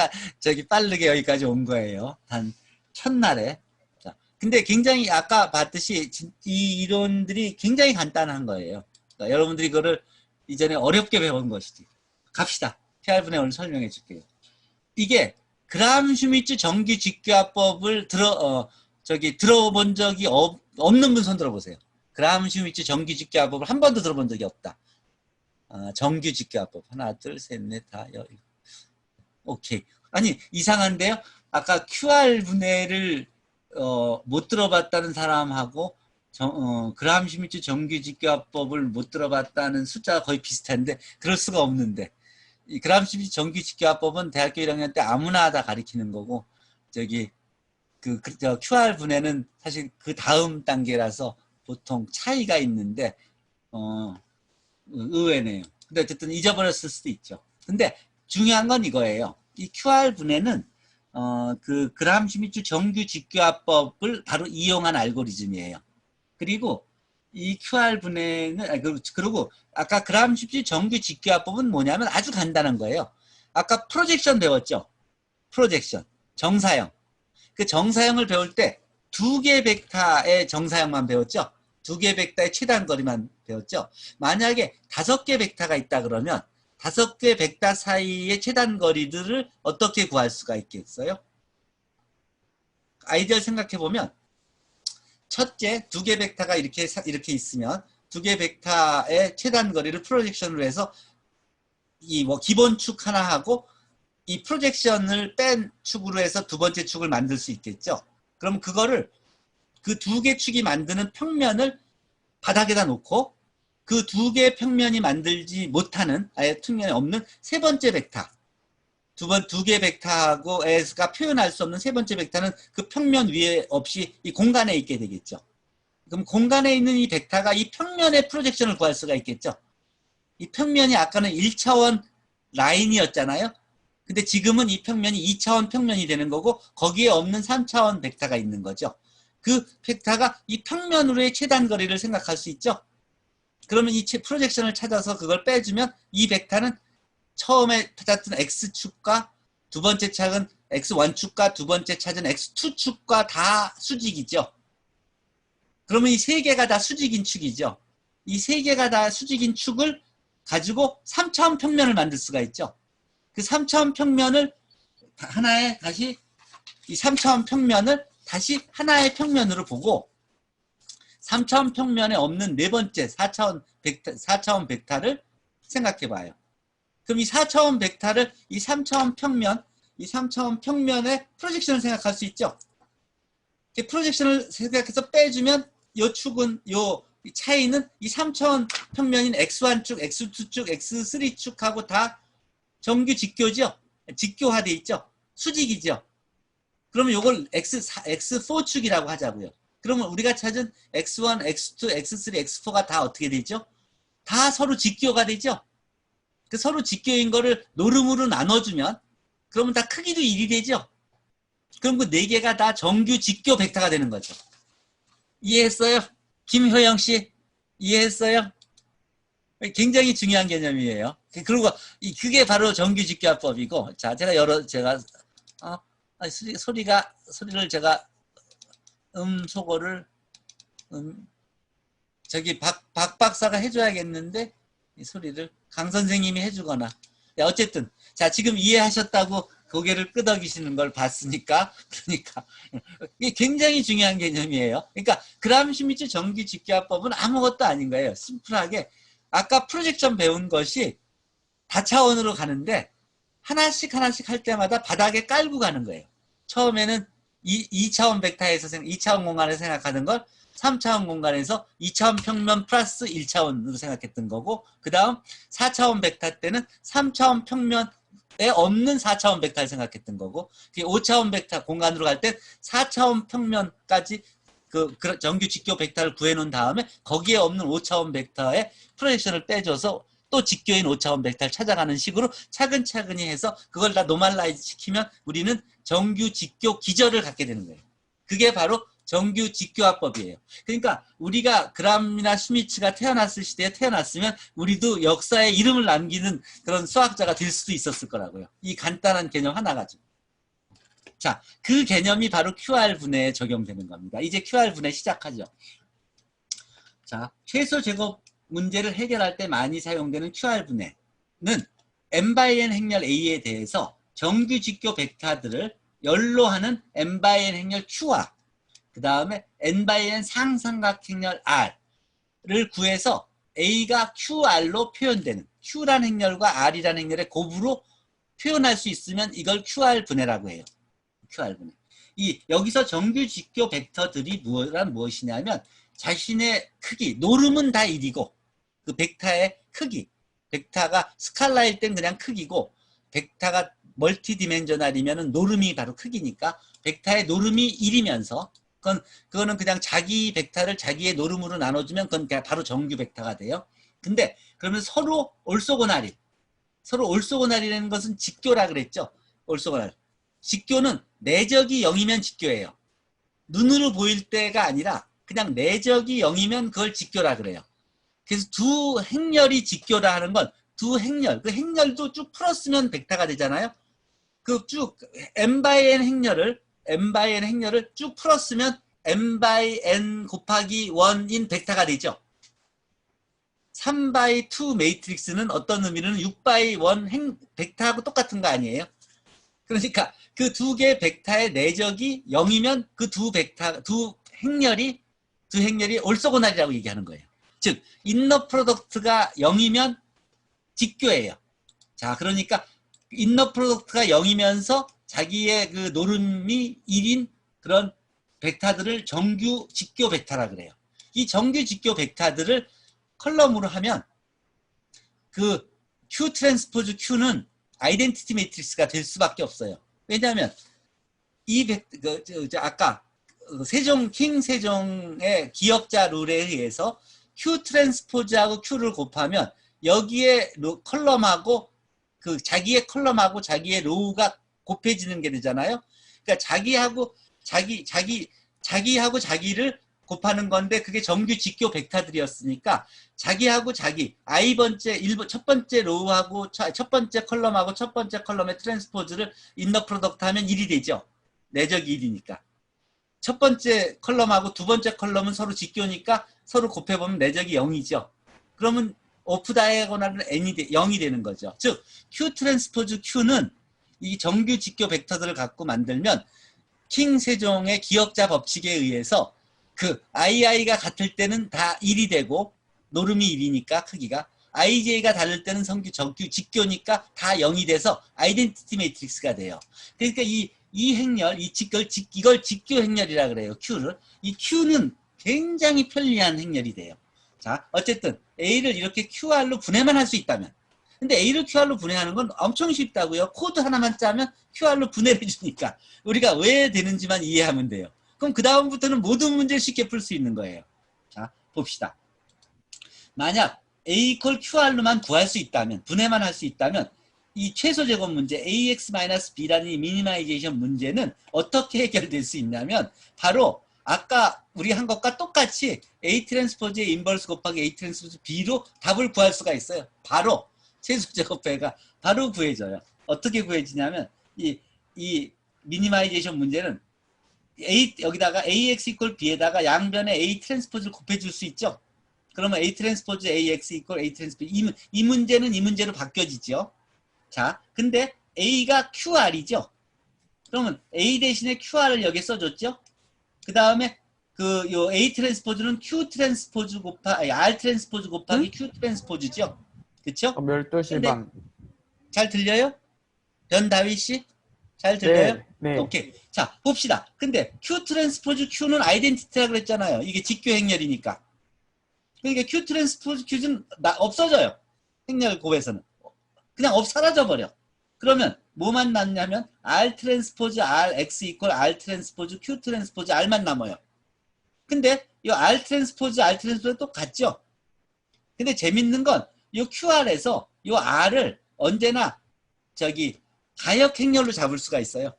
Speaker 1: 빠르게 여기까지 온 거예요. 단 첫날에. 자, 근데 굉장히 아까 봤듯이 이 이론들이 굉장히 간단한 거예요. 그러니까 여러분들이 이거를 이전에 어렵게 배운 것이지. 갑시다. QR 분해 오늘 설명해 줄게요. 이게 그람-슈미츠 정규 직교합법을 들어본 적이 없는 분 손 들어보세요. 그람-슈미츠 정규 직교합법을 한 번도 들어본 적이 없다. 정규 직교합법 하나, 둘, 셋, 넷, 다, 오케이. 아니 이상한데요. 아까 QR 분해를 못 들어봤다는 사람하고 그람-슈미츠 정규 직교합법을 못 들어봤다는 숫자가 거의 비슷한데 그럴 수가 없는데. 이 그람-슈미츠 정규 직교합법은 대학교 1학년 때 아무나 다 가리키는 거고 QR 분해는 사실 그 다음 단계라서 보통 차이가 있는데 의외네요. 근데 어쨌든 잊어버렸을 수도 있죠. 근데 중요한 건 이거예요. 이 QR 분해는 그 그람-슈미츠 정규 직교합법을 바로 이용한 알고리즘이에요. 그리고 이 QR 분해는 그리고 아까 그람-슈미츠 정규 직교합법은 뭐냐면 아주 간단한 거예요. 아까 프로젝션 배웠죠. 프로젝션 정사형. 그 정사형을 배울 때 2개 벡터의 정사형만 배웠죠. 2개 벡터의 최단거리만 배웠죠. 만약에 5개 벡터가 있다 그러면 5개 벡터 사이의 최단거리들을 어떻게 구할 수가 있겠어요? 아이디어를 생각해보면 첫째 2개 벡터가 이렇게 있으면 2개 벡터의 최단거리를 프로젝션으로 해서 이 기본 축 하나 하고 이 프로젝션을 뺀 축으로 해서 두 번째 축을 만들 수 있겠죠. 그럼 그거를 그 2개 축이 만드는 평면을 바닥에다 놓고 그 2개 평면이 만들지 못하는 아예 평면이 없는 세 번째 벡터 2개 벡터하고 S가 표현할 수 없는 세 번째 벡터는 그 평면 위에 없이 이 공간에 있게 되겠죠. 그럼 공간에 있는 이 벡터가 이 평면의 프로젝션을 구할 수가 있겠죠. 이 평면이 아까는 1차원 라인이었잖아요. 근데 지금은 이 평면이 2차원 평면이 되는 거고 거기에 없는 3차원 벡터가 있는 거죠. 그 벡터가 이 평면으로의 최단거리를 생각할 수 있죠. 그러면 이 프로젝션을 찾아서 그걸 빼주면 이 벡터는 처음에 찾았던 X축과 두 번째 찾은 X1축과 두 번째 찾은 X2축과 다 수직이죠. 그러면 이 세 개가 다 수직인 축이죠. 이 세 개가 다 수직인 축을 가지고 3차원 평면을 만들 수가 있죠. 그 3차원 평면을 하나의 다시 이 3차원 평면을 다시 하나의 평면으로 보고 3차원 평면에 없는 네 번째 4차원 벡터를 생각해 봐요. 그럼 이 4차원 벡터를 이 3차원 평면의 프로젝션을 생각할 수 있죠. 프로젝션을 생각해서 빼주면 요 축은 요 차이는 이 3차원 평면인 x1축, x2축, x3축하고 다 정규 직교죠. 직교화돼 있죠. 수직이죠. 그러면 요걸 x4축이라고 하자고요. 그러면 우리가 찾은 x1, x2, x3, x4가 다 어떻게 되죠? 다 서로 직교가 되죠. 그 서로 직교인 거를 노름으로 나눠주면 그러면 다 크기도 1이 되죠. 그럼 그 4개가 다 정규 직교 벡터가 되는 거죠. 이해했어요? 김효영 씨 이해했어요? 굉장히 중요한 개념이에요. 그리고 그게 바로 정규 직교화법이고, 자 제가 소리를 제가 소거를 저기 박 박사가 해줘야겠는데 이 소리를 강 선생님이 해주거나. 어쨌든 자 지금 이해하셨다고 고개를 끄덕이시는 걸 봤으니까 그러니까 이게 굉장히 중요한 개념이에요. 그러니까 그람슈미츠 정규 직교화법은 아무것도 아닌 거예요. 심플하게 아까 프로젝션 배운 것이 다차원으로 가는데 하나씩 할 때마다 바닥에 깔고 가는 거예요. 처음에는 2차원 벡터에서 2차원 공간에서 생각하는 걸 3차원 공간에서 2차원 평면 플러스 1차원으로 생각했던 거고, 그 다음 4차원 벡터 때는 3차원 평면에 없는 4차원 벡터를 생각했던 거고, 5차원 벡터 공간으로 갈 땐 4차원 평면까지 그 정규 직교 벡터를 구해놓은 다음에 거기에 없는 5차원 벡터의 프로젝션을 빼줘서 또 직교인 5차원 벡터를 찾아가는 식으로 차근차근히 해서 그걸 다 노멀라이즈 시키면 우리는 정규 직교 기절을 갖게 되는 거예요. 그게 바로 정규 직교화법이에요. 그러니까 우리가 그람이나 슈미츠가 태어났을 시대에 태어났으면 우리도 역사에 이름을 남기는 그런 수학자가 될 수도 있었을 거라고요. 이 간단한 개념 하나 가지고. 자, 그 개념이 바로 QR분해에 적용되는 겁니다. 이제 QR분해 시작하죠. 자, 최소 제곱 문제를 해결할 때 많이 사용되는 QR분해는 n/n 행렬 A에 대해서 정규 직교 벡터들을 열로 하는 n/n 행렬 Q와 그 다음에 n/n 상삼각 행렬 R을 구해서 A가 QR로 표현되는, Q라는 행렬과 R이라는 행렬의 곱으로 표현할 수 있으면 이걸 QR분해라고 해요. QR분해. 여기서 정규 직교 벡터들이 무엇이냐면 자신의 크기, 노름은 다 1이고 그 벡터의 크기, 벡터가 스칼라일 땐 그냥 크기고 벡터가 멀티디멘저널이면 노름이 바로 크기니까 벡터의 노름이 1이면서 그거는 그냥 자기 벡터를 자기의 노름으로 나눠주면 그건 그냥 바로 정규 벡터가 돼요. 근데 그러면 서로 올소고날이라는 것은 직교라 그랬죠. 올소고날. 직교는 내적이 0이면 직교예요. 눈으로 보일 때가 아니라 그냥 내적이 0이면 그걸 직교라 그래요. 그래서 두 행렬이 직교라 하는 건 두 행렬, 그 행렬도 쭉 풀었으면 벡터가 되잖아요. 그 쭉 n/n 행렬을 쭉 풀었으면 n/n 곱하기 1인 벡터가 되죠. 3/2 매트릭스는 어떤 의미는 6/1 벡터하고 똑같은 거 아니에요? 그러니까 그 두 개의 벡터의 내적이 0이면 그 두 행렬이 올소고날이라고 얘기하는 거예요. 즉 인너 프로덕트가 0이면 직교예요. 자, 그러니까 인너 프로덕트가 0이면서 자기의 그 노름이 1인 그런 벡터들을 정규 직교 벡터라 그래요. 이 정규 직교 벡터들을 컬럼으로 하면 그 Q 트랜스포즈 Q는 아이덴티티 매트릭스가 될 수밖에 없어요. 왜냐하면 아까 킹 세종의 기역자 룰에 의해서 Q 트랜스포즈하고 Q를 곱하면 여기에 컬럼하고 자기의 컬럼하고 자기의 로우가 곱해지는 게 되잖아요. 그러니까 자기하고 자기를 곱하는 건데 그게 정규 직교 벡터들이었으니까 자기하고 자기 첫 번째 로우하고 첫 번째 컬럼하고 첫 번째 컬럼의 트랜스포즈를 인너 프로덕트 하면 1이 되죠. 내적이 1이니까. 첫 번째 컬럼하고 두 번째 컬럼은 서로 직교니까 서로 곱해보면 내적이 0이죠. 그러면 오프 다이아고널은 0이 되는 거죠. 즉 Q 트랜스포즈 Q는 이 정규 직교 벡터들을 갖고 만들면 킹 세종의 기역자 법칙에 의해서 그 II가 같을 때는 다 1이 되고 노름이 1이니까 크기가 IJ가 다를 때는 정규 직교니까 다 0이 돼서 아이덴티티 매트릭스가 돼요. 그러니까 이 이 행렬, 이걸 직교 행렬이라 그래요. Q를. 이 Q는 굉장히 편리한 행렬이 돼요. 자, 어쨌든 A를 이렇게 QR로 분해만 할 수 있다면. 근데 A를 QR로 분해하는 건 엄청 쉽다고요. 코드 하나만 짜면 QR로 분해를 해주니까 우리가 왜 되는지만 이해하면 돼요. 그럼 그 다음부터는 모든 문제를 쉽게 풀 수 있는 거예요. 자, 봅시다. 만약 A 이퀄 QR로만 구할 수 있다면, 분해만 할 수 있다면 이 최소 제곱 문제 AX-B라는 이 미니마이제이션 문제는 어떻게 해결될 수 있냐면 바로 아까 우리 한 것과 똑같이 A 트랜스포즈의 인버스 곱하기 A 트랜스포즈 B로 답을 구할 수가 있어요. 바로 최소 제곱배가 바로 구해져요. 어떻게 구해지냐면 이 미니마이제이션 문제는 여기다가 AX 이퀄 B에다가 양변에 A 트랜스포즈를 곱해줄 수 있죠. 그러면 A 트랜스포즈 AX 이퀄 A 트랜스포즈 이 문제는 이 문제로 바뀌어지죠. 자, 근데 A가 QR이죠. 그러면 A 대신에 QR을 여기에 써줬죠. 그 다음에 요 A 트랜스포즈는 Q 트랜스포즈 곱하기 R 트랜스포즈 곱하기 Q 트랜스포즈죠. 그쵸?
Speaker 5: 12시 반.
Speaker 1: 잘 들려요? 변다윗 씨? 잘 들려요?
Speaker 5: 네. 네.
Speaker 1: 오케이. 자, 봅시다. 근데 Q 트랜스포즈 Q는 아이덴티티라 그랬잖아요. 이게 직교 행렬이니까. 그러니까 Q 트랜스포즈 Q는 없어져요. 행렬 곱에서는. 그냥 사라져버려. 그러면 뭐만 남냐면 R 트랜스포즈 R X 이퀄 R 트랜스포즈 Q 트랜스포즈 R만 남아요. 근데 이 R 트랜스포즈 R 트랜스포즈 똑같죠? 근데 재밌는 건 이 QR에서 이 R을 언제나 가역 행렬로 잡을 수가 있어요.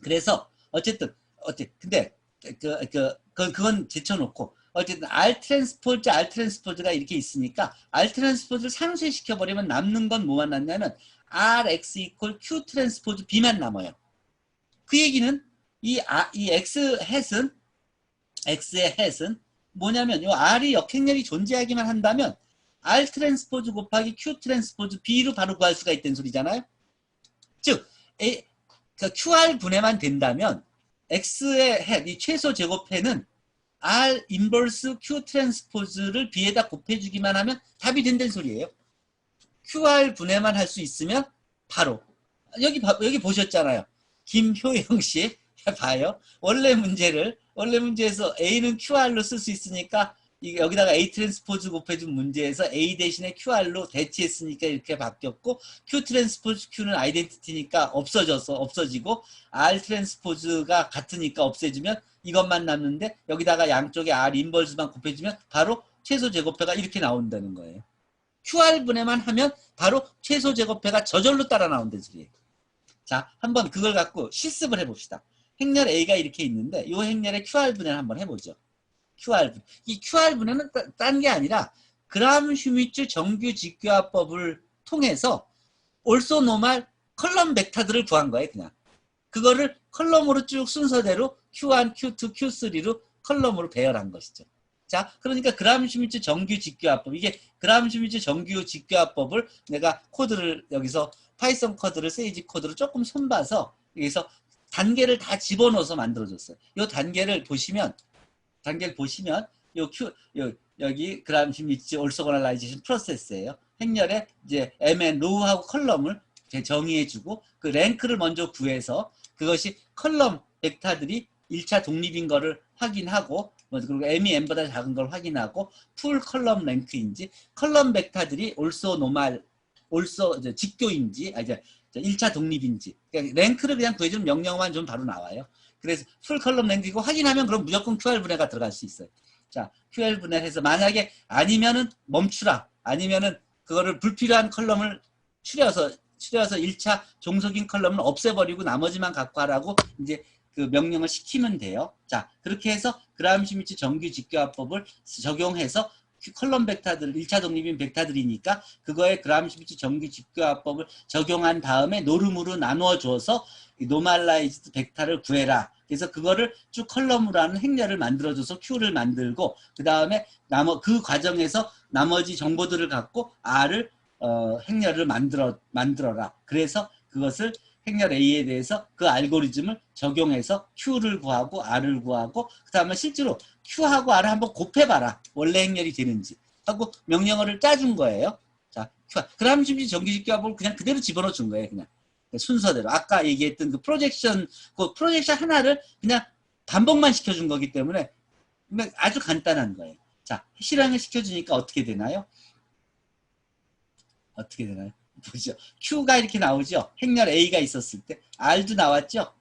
Speaker 1: 그래서 어쨌든 근데 그건 제쳐놓고 어쨌든 R 트랜스포즈가 이렇게 있으니까 R 트랜스포즈를 상쇄시켜 버리면 남는 건 뭐만 남냐면 RX 이퀄 Q 트랜스포즈 B만 남아요. 그 얘기는 이 X의 햇은 뭐냐면 이 R이 역행렬이 존재하기만 한다면 R 트랜스포즈 곱하기 Q 트랜스포즈 B로 바로 구할 수가 있다는 소리잖아요. 즉 QR 분해만 된다면 X의 햇, 이 최소 제곱해는 R 인버스 Q 트랜스포즈를 B에다 곱해주기만 하면 답이 된다는 소리예요. QR 분해만 할 수 있으면 바로 여기 보셨잖아요. 김효영 씨 봐요. 원래 문제에서 A는 QR로 쓸 수 있으니까 여기다가 A 트랜스포즈 곱해준 문제에서 A 대신에 QR로 대체했으니까 이렇게 바뀌었고 Q 트랜스포즈 Q는 아이덴티티니까 없어지고 R 트랜스포즈가 같으니까 없애주면 이것만 남는데 여기다가 양쪽에 R 인버스만 곱해주면 바로 최소 제곱해가 이렇게 나온다는 거예요. QR 분해만 하면 바로 최소 제곱해가 저절로 따라 나온다는 소리예요. 자, 한번 그걸 갖고 실습을 해봅시다. 행렬 A가 이렇게 있는데 이 행렬의 QR 분해를 한번 해보죠. 이 QR 분해는 딴 게 아니라 그람슈미츠 정규 직교합법을 통해서 올소노말 컬럼 벡터들을 구한 거예요. 그냥 그거를 컬럼으로 쭉 순서대로 Q1, Q2, Q3로 컬럼으로 배열한 것이죠. 자, 그러니까 그람슈미츠 정규 직교합법, 이게 그람슈미츠 정규 직교합법을 내가 코드를 여기서 파이썬 코드를 세이지 코드로 조금 손봐서 여기서 단계를 다 집어넣어서 만들어줬어요. 이 단계를 보시면 여기 그람슈미츠 올소거널라이제이션 프로세스예요. 행렬에 이제 MN 로우하고 컬럼을 정의해주고 그 랭크를 먼저 구해서 그것이 컬럼 벡터들이 1차 독립인 거를 확인하고 그리고 M이 N보다 작은 걸 확인하고 풀 컬럼 랭크인지 컬럼 벡터들이 직교인지 이제 1차 독립인지 그러니까 랭크를 그냥 구해주는 명령어만 좀 바로 나와요. 그래서 풀 컬럼 랭크이고 확인하면 그럼 무조건 QR 분해가 들어갈 수 있어요. 자, QR 분해를 해서 만약에 아니면은 멈추라. 아니면은 그거를 불필요한 컬럼을 추려서 1차 종속인 컬럼을 없애버리고 나머지만 갖고 하라고 이제 그 명령을 시키면 돼요. 자, 그렇게 해서 그람슈미츠 정규 직교합법을 적용해서 컬럼 벡터들 1차 독립인 벡터들이니까 그거에 그람슈미츠 정규 직교합법을 적용한 다음에 노름으로 나누어 줘서 노멀라이즈드 벡터를 구해라. 그래서 그거를 쭉 컬럼으로 하는 행렬을 만들어줘서 Q를 만들고 그 다음에 그 과정에서 나머지 정보들을 갖고 R을 행렬을 만들어라. 그래서 그것을 행렬 A에 대해서 그 알고리즘을 적용해서 Q를 구하고 R을 구하고 그 다음에 실제로 Q하고 R을 한번 곱해봐라. 원래 행렬이 되는지 하고 명령어를 짜준 거예요. 자, 그람슈미츠 정규 직교합법을 그냥 그대로 집어넣어 준 거예요. 그냥 순서대로. 아까 얘기했던 그 프로젝션 하나를 그냥 반복만 시켜준 거기 때문에 아주 간단한 거예요. 자, 실행을 시켜주니까 어떻게 되나요? 어떻게 되나요? 보죠. Q가 이렇게 나오죠. 행렬 A가 있었을 때 R도 나왔죠.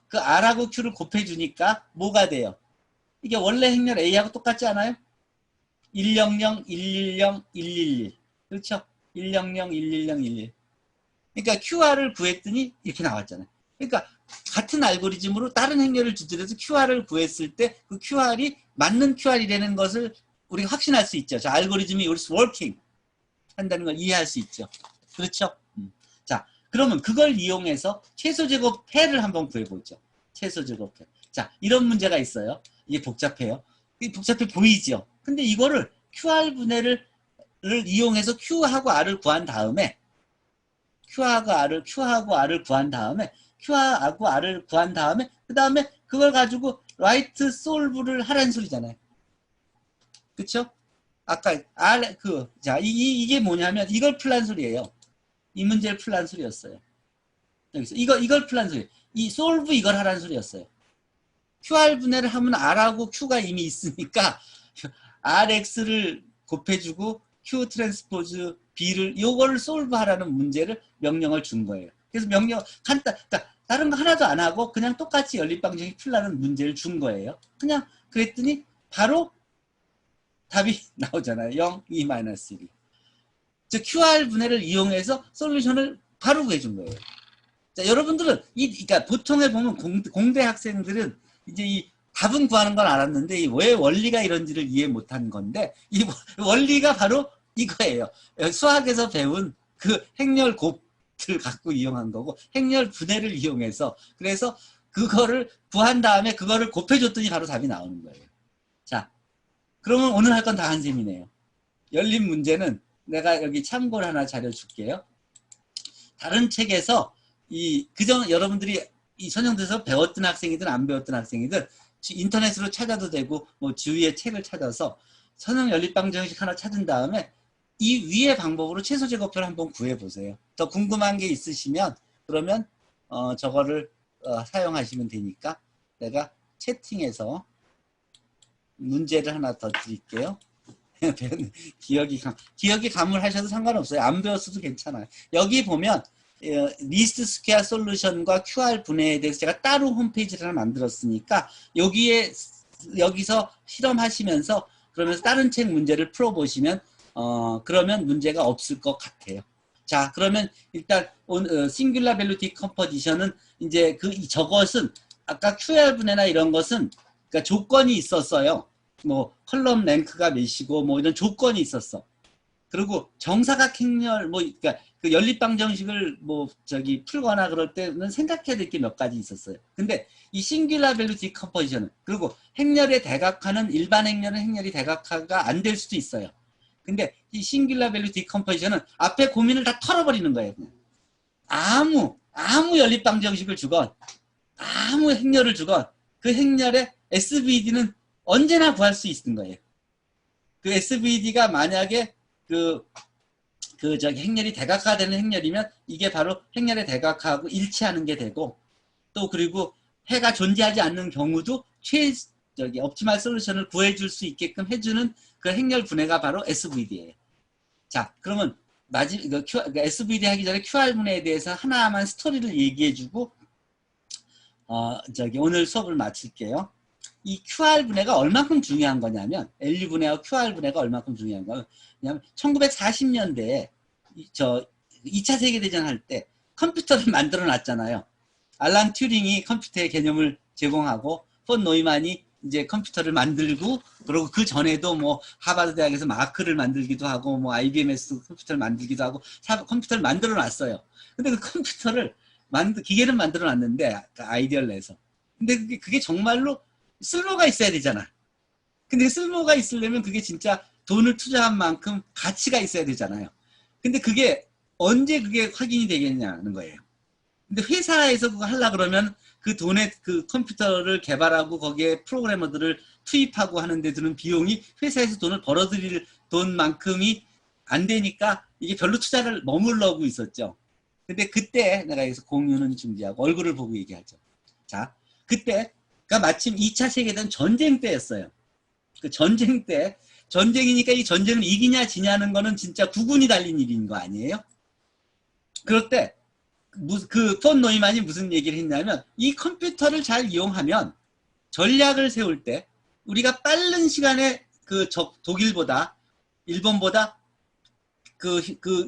Speaker 1: 그 R하고 Q를 곱해주니까 뭐가 돼요? 이게 원래 행렬 A하고 똑같지 않아요? 100, 110, 111. 그렇죠? 100, 110, 111. 그러니까 QR을 구했더니 이렇게 나왔잖아요. 그러니까 같은 알고리즘으로 다른 행렬을 주더라도 QR을 구했을 때 그 QR이 맞는 QR이라는 것을 우리가 확신할 수 있죠. 저 알고리즘이 working 한다는 걸 이해할 수 있죠. 그렇죠? 자, 그러면 그걸 이용해서 최소 제곱 해를 한번 구해보죠. 최소 제곱 해. 자, 이런 문제가 있어요. 이게 복잡해요. 복잡해 보이죠? 근데 이거를 QR 분해를 이용해서 Q하고 R을 구한 다음에 Q하고 R을 구한 다음에 그 다음에 그걸 가지고 right solve를 하라는 소리잖아요. 그쵸? 아까 자, 이게 뭐냐면 이걸 풀란 소리예요. 이 문제를 풀란 소리였어요. 여기서 이걸 풀란 소리. 이 solve 이걸 하라는 소리였어요. QR 분해를 하면 R하고 Q가 이미 있으니까 RX를 곱해주고 Q 트랜스포즈 B를 요거를 solve 하라는 문제를 명령을 준 거예요. 그래서 명령 그러니까 다른 거 하나도 안 하고 그냥 똑같이 연립방정식 풀라는 문제를 준 거예요. 그냥 그랬더니 바로 답이 나오잖아요. 0, 2, 1. 즉 QR 분해를 이용해서 솔루션을 바로 구해준 거예요. 자, 여러분들은 그러니까 보통에 보면 공대 학생들은 이제 이 답은 구하는 건 알았는데 왜 원리가 이런지를 이해 못한 건데 이 원리가 바로 이거예요. 수학에서 배운 그 행렬 곱을 갖고 이용한 거고 행렬 분해를 이용해서 그래서 그거를 구한 다음에 그거를 곱해줬더니 바로 답이 나오는 거예요. 자, 그러면 오늘 할 건 다 한 셈이네요. 열린 문제는 내가 여기 참고를 하나 자료 줄게요. 다른 책에서 그전 여러분들이 이 선영돼서 배웠던 학생이든 안 배웠던 학생이든 인터넷으로 찾아도 되고 뭐 주위에 책을 찾아서 선형 연립방정식 하나 찾은 다음에 이 위의 방법으로 최소 제곱표를 한번 구해보세요. 더 궁금한 게 있으시면 그러면 저거를 사용하시면 되니까 내가 채팅에서 문제를 하나 더 드릴게요. 기억이 가물하셔도 상관없어요. 안 배웠어도 괜찮아요. 여기 보면 리스트 스퀘어 솔루션과 QR 분해에 대해서 제가 따로 홈페이지를 하나 만들었으니까 여기서 실험하시면서 그러면서 다른 책 문제를 풀어보시면 그러면 문제가 없을 것 같아요. 자, 그러면 일단 싱귤라 밸류 디컴포지션은 이제 저것은 아까 QR 분해나 이런 것은 그러니까 조건이 있었어요. 뭐 컬럼 랭크가 몇이고 뭐 이런 조건이 있었어. 그리고 정사각 행렬 그러니까 그 연립방정식을 풀거나 그럴 때는 생각해야 될 게 몇 가지 있었어요. 근데 이 싱귤라 밸류 디컴포지션은 그리고 행렬의 대각화는 일반 행렬은 행렬이 대각화가 안 될 수도 있어요. 근데 이 싱귤라 밸류 디컴포지션은 앞에 고민을 다 털어버리는 거예요. 그냥. 아무 연립방정식을 주건 아무 행렬을 주건 그 행렬의 SVD는 언제나 구할 수 있는 거예요. 그 SVD가 만약에 행렬이 대각화되는 행렬이면 이게 바로 행렬의 대각화하고 일치하는 게 되고 또 그리고 해가 존재하지 않는 경우도 옵티멀 솔루션을 구해줄 수 있게끔 해주는 그 행렬 분해가 바로 SVD예요. 자, 그러면 SVD 하기 전에 QR 분해에 대해서 하나만 스토리를 얘기해주고 오늘 수업을 마칠게요. 이 QR 분해가 얼마큼 중요한 거냐면 LU 분해와 QR 분해가 얼마큼 중요한 거냐면 1940년대에 2차 세계대전 할 때 컴퓨터를 만들어 놨잖아요. 알란 튜링이 컴퓨터의 개념을 제공하고 폰 노이만이 이제 컴퓨터를 만들고 그리고 그 전에도 뭐 하버드 대학에서 마크를 만들기도 하고 뭐 IBM에서 컴퓨터를 만들기도 하고 컴퓨터를 만들어 놨어요. 근데 그 컴퓨터를 기계를 만들어 놨는데 아이디어를 내서 근데 그게 정말로 쓸모가 있어야 되잖아. 근데 쓸모가 있으려면 그게 진짜 돈을 투자한 만큼 가치가 있어야 되잖아요. 근데 그게 언제 그게 확인이 되겠냐는 거예요. 근데 회사에서 그거 하려고 그러면 그 돈에 그 컴퓨터를 개발하고 거기에 프로그래머들을 투입하고 하는데 드는 비용이 회사에서 돈을 벌어들일 돈만큼이 안 되니까 이게 별로 투자를 머물러고 있었죠. 근데 그때 내가 여기서 공유는 중지하고 얼굴을 보고 얘기하죠. 자, 그때가 마침 2차 세계대전 전쟁 때였어요. 그 전쟁 때, 전쟁이니까 이 전쟁을 이기냐 지냐는 거는 진짜 구군이 달린 일인 거 아니에요? 그럴 때, 그 폰 노이만이 무슨 얘기를 했냐면, 이 컴퓨터를 잘 이용하면 전략을 세울 때 우리가 빠른 시간에 그 독일보다, 일본보다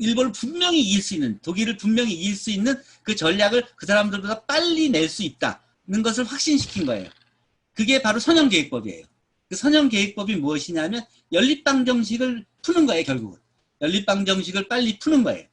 Speaker 1: 일본을 분명히 이길 수 있는, 독일을 분명히 이길 수 있는 그 전략을 그 사람들보다 빨리 낼 수 있다는 것을 확신시킨 거예요. 그게 바로 선형계획법이에요. 그 선형계획법이 무엇이냐면 연립방정식을 푸는 거예요, 결국은. 연립방정식을 빨리 푸는 거예요.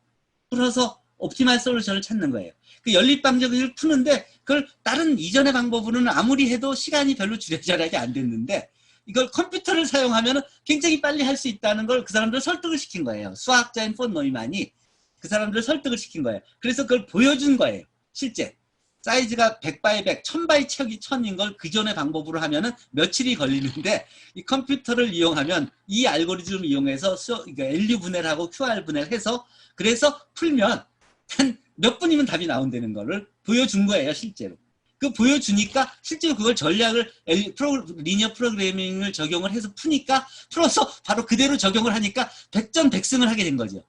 Speaker 1: 풀어서 옵티멀 솔루션을 찾는 거예요. 그 연립방정식을 푸는데 그걸 다른 이전의 방법으로는 아무리 해도 시간이 별로 줄여져라게 안 됐는데 이걸 컴퓨터를 사용하면 굉장히 빨리 할 수 있다는 걸 그 사람들 설득을 시킨 거예요. 수학자인 폰 노이만이 그 사람들 설득을 시킨 거예요. 그래서 그걸 보여준 거예요. 실제. 사이즈가 100x 100, 1000x 1000인 걸 그 전의 방법으로 하면은 며칠이 걸리는데 이 컴퓨터를 이용하면 이 알고리즘을 이용해서 LU 분해를 하고 QR 분해를 해서 그래서 풀면 한 몇 분이면 답이 나온다는 거를 보여준 거예요, 실제로. 그 보여주니까 실제로 그걸 전략을 리니어 프로그래밍을 적용을 해서 푸니까 풀어서 바로 그대로 적용을 하니까 100점 100승을 하게 된 거죠.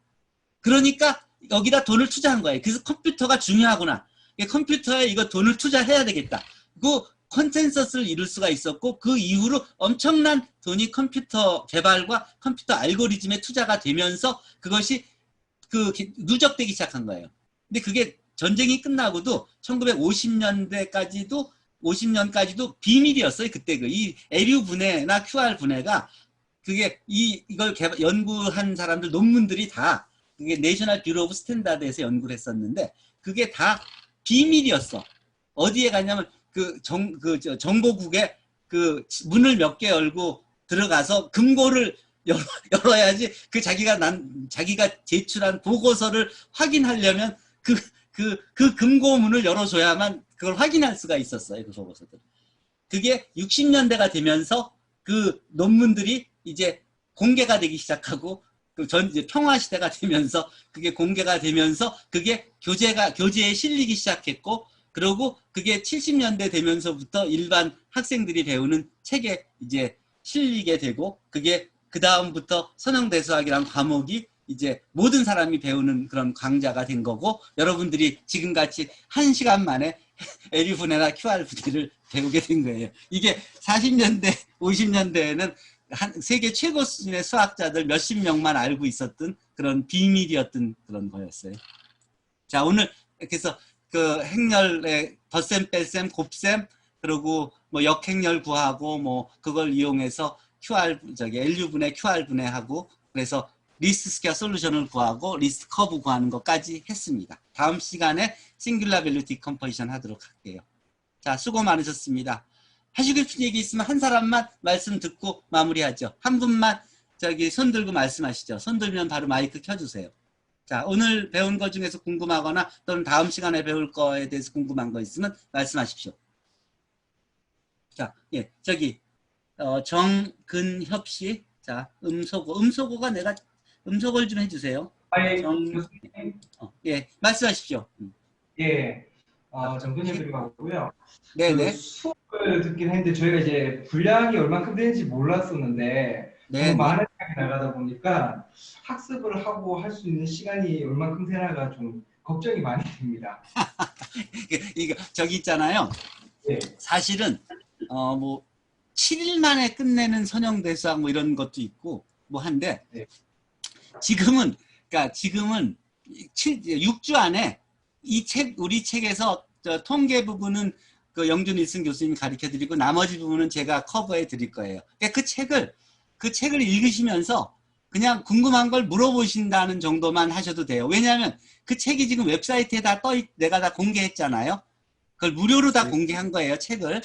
Speaker 1: 그러니까 여기다 돈을 투자한 거예요. 그래서 컴퓨터가 중요하구나. 컴퓨터에 이거 돈을 투자해야 되겠다. 그 컨센서스를 이룰 수가 있었고 그 이후로 엄청난 돈이 컴퓨터 개발과 컴퓨터 알고리즘에 투자가 되면서 그것이 누적되기 시작한 거예요. 근데 그게 전쟁이 끝나고도 1950년까지도 비밀이었어요. 그때 이 LU 분해나 QR 분해가 그게 이걸 연구한 사람들 논문들이 다 그게 내셔널 뷰로 오브 스탠다드에서 연구를 했었는데 그게 다 비밀이었어. 어디에 갔냐면 정보국에 그 문을 몇 개 열고 들어가서 금고를 열어야지 자기가 제출한 보고서를 확인하려면 그 금고문을 열어줘야만 그걸 확인할 수가 있었어요. 그 보고서들. 그게 60년대가 되면서 그 논문들이 이제 공개가 되기 시작하고 이제 평화 시대가 되면서 그게 공개가 되면서 그게 교재에 실리기 시작했고 그리고 그게 70년대 되면서부터 일반 학생들이 배우는 책에 이제 실리게 되고 그게 그 다음부터 선형대수학이란 과목이 이제 모든 사람이 배우는 그런 강좌가 된 거고 여러분들이 지금같이 1시간 만에 LU 분해나 QR 분해를 배우게 된 거예요. 이게 40년대, 50년대에는 세계 최고 수준의 수학자들 몇십 명만 알고 있었던 그런 비밀이었던 그런 거였어요. 자, 오늘 그래서 그 행렬의 덧셈, 뺄셈, 곱셈 그리고 뭐 역행렬 구하고 뭐 그걸 이용해서 LU 분해, QR 분해하고 그래서 리스트 스퀘어 솔루션을 구하고 리스트 커브 구하는 것까지 했습니다. 다음 시간에 싱귤러 밸류 디컴포지션 하도록 할게요. 자, 수고 많으셨습니다. 하시고 싶은 얘기 있으면 한 사람만 말씀 듣고 마무리하죠. 한 분만 손 들고 말씀하시죠. 손 들면 바로 마이크 켜주세요. 자, 오늘 배운 것 중에서 궁금하거나 또는 다음 시간에 배울 거에 대해서 궁금한 거 있으면 말씀하십시오. 자, 예, 정근협 씨. 자, 음소거가 내가 음소거를 좀 해주세요. 예, 말씀하십시오.
Speaker 5: 예, 정근협이라고 하고요.
Speaker 1: 네네.
Speaker 5: 수업을 듣긴 했는데 저희가 이제 분량이 얼만큼 되는지 몰랐었는데 너무 많은 시간이 나가다 보니까 학습을 하고 할 수 있는 시간이 얼만큼 되나가 좀 걱정이 많이 됩니다.
Speaker 1: 이거 있잖아요.
Speaker 5: 예.
Speaker 1: 사실은 뭐 7일 만에 끝내는 선형대수학 뭐 이런 것도 있고 뭐 한데
Speaker 5: 네.
Speaker 1: 지금은 6주 안에 우리 책에서 통계 부분은 그 영준 일승 교수님이 가르쳐 드리고 나머지 부분은 제가 커버해 드릴 거예요. 그러니까 그 책을 읽으시면서 그냥 궁금한 걸 물어보신다는 정도만 하셔도 돼요. 왜냐하면 그 책이 지금 웹사이트에 내가 다 공개했잖아요. 그걸 무료로 다 공개한 거예요, 책을.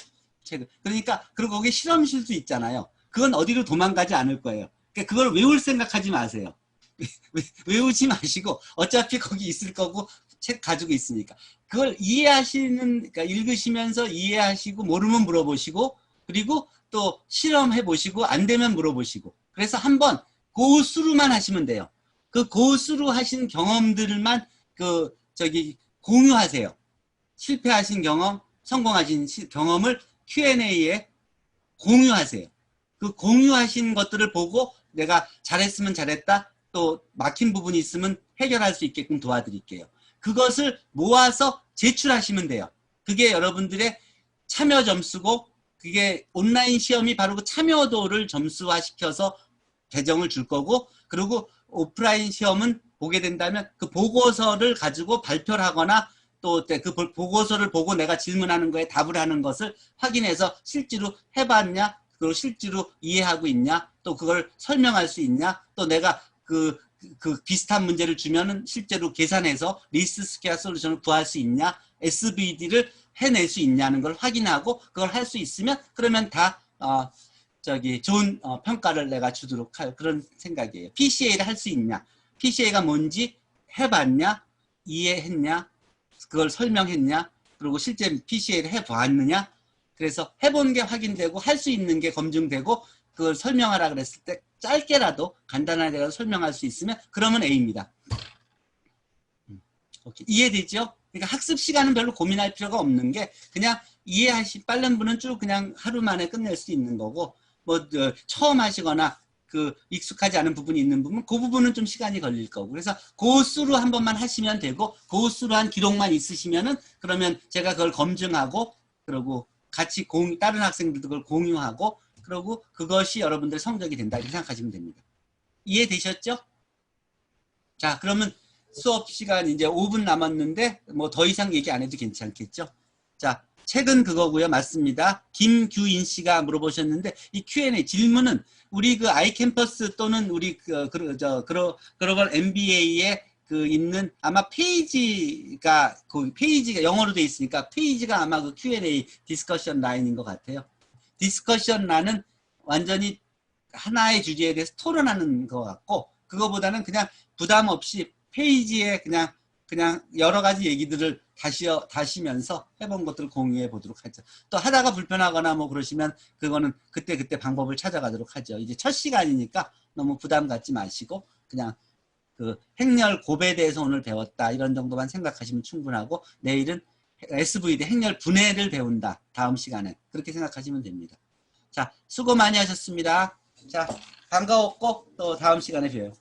Speaker 1: 그러니까 그리고 거기에 실험실도 있잖아요. 그건 어디로 도망가지 않을 거예요. 그러니까 그걸 외울 생각하지 마세요. 외우지 마시고 어차피 거기 있을 거고 책 가지고 있으니까 그걸 그러니까 읽으시면서 이해하시고 모르면 물어보시고 그리고 또 실험해 보시고 안 되면 물어보시고 그래서 한번 고수로만 하시면 돼요. 그 고수로 하신 경험들만 공유하세요. 실패하신 경험, 성공하신 경험을 Q&A에 공유하세요. 그 공유하신 것들을 보고 내가 잘했으면 잘했다, 또 막힌 부분이 있으면 해결할 수 있게끔 도와드릴게요. 그것을 모아서 제출하시면 돼요. 그게 여러분들의 참여 점수고, 그게 온라인 시험이 바로 그 참여도를 점수화시켜서 배정을 줄 거고, 그리고 오프라인 시험은 보게 된다면 그 보고서를 가지고 발표를 하거나 또 그 보고서를 보고 내가 질문하는 거에 답을 하는 것을 확인해서 실제로 해봤냐, 그리고 실제로 이해하고 있냐, 또 그걸 설명할 수 있냐, 또 내가 그 비슷한 문제를 주면은 실제로 계산해서 리스트 스퀘어 솔루션을 구할 수 있냐, SVD를 해낼 수 있냐는 걸 확인하고, 그걸 할 수 있으면 그러면 다 좋은 평가를 내가 주도록 할 그런 생각이에요. PCA를 할 수 있냐, PCA가 뭔지 해봤냐, 이해했냐, 그걸 설명했냐, 그리고 실제 PCA를 해보았느냐. 그래서 해본 게 확인되고 할 수 있는 게 검증되고, 그걸 설명하라 그랬을 때 짧게라도 간단하게라도 설명할 수 있으면 그러면 A입니다. 오케이. 이해되죠? 그러니까 학습 시간은 별로 고민할 필요가 없는 게, 그냥 빠른 분은 쭉 그냥 하루 만에 끝낼 수 있는 거고, 처음 하시거나 익숙하지 않은 부분이 있는 부분, 그 부분은 좀 시간이 걸릴 거고. 그래서 고수로 한 번만 하시면 되고, 고수로 한 기록만 있으시면은 그러면 제가 그걸 검증하고, 그리고 같이 다른 학생들도 그걸 공유하고, 그리고 그것이 여러분들 성적이 된다 이렇게 생각하시면 됩니다. 이해되셨죠? 자, 그러면 수업 시간 이제 5분 남았는데 더 이상 얘기 안 해도 괜찮겠죠? 자, 책은 그거고요. 맞습니다. 김규인 씨가 물어보셨는데, 이 Q&A 질문은 우리 아이캠퍼스 또는 우리 글로벌 MBA에 있는 아마 페이지가 영어로 돼 있으니까 페이지가 아마 Q&A 디스커션 라인인 것 같아요. 디스커션 란은 완전히 하나의 주제에 대해서 토론하는 것 같고, 그거보다는 그냥 부담 없이 페이지에 그냥 여러 가지 얘기들을 다시면서 해본 것들을 공유해 보도록 하죠. 또 하다가 불편하거나 그러시면 그거는 그때 방법을 찾아가도록 하죠. 이제 첫 시간이니까 너무 부담 갖지 마시고 그냥 행렬 곱에 대해서 오늘 배웠다 이런 정도만 생각하시면 충분하고, 내일은 SVD 행렬 분해를 배운다 다음 시간에, 그렇게 생각하시면 됩니다. 자, 수고 많이 하셨습니다. 자, 반가웠고 또 다음 시간에 봬요.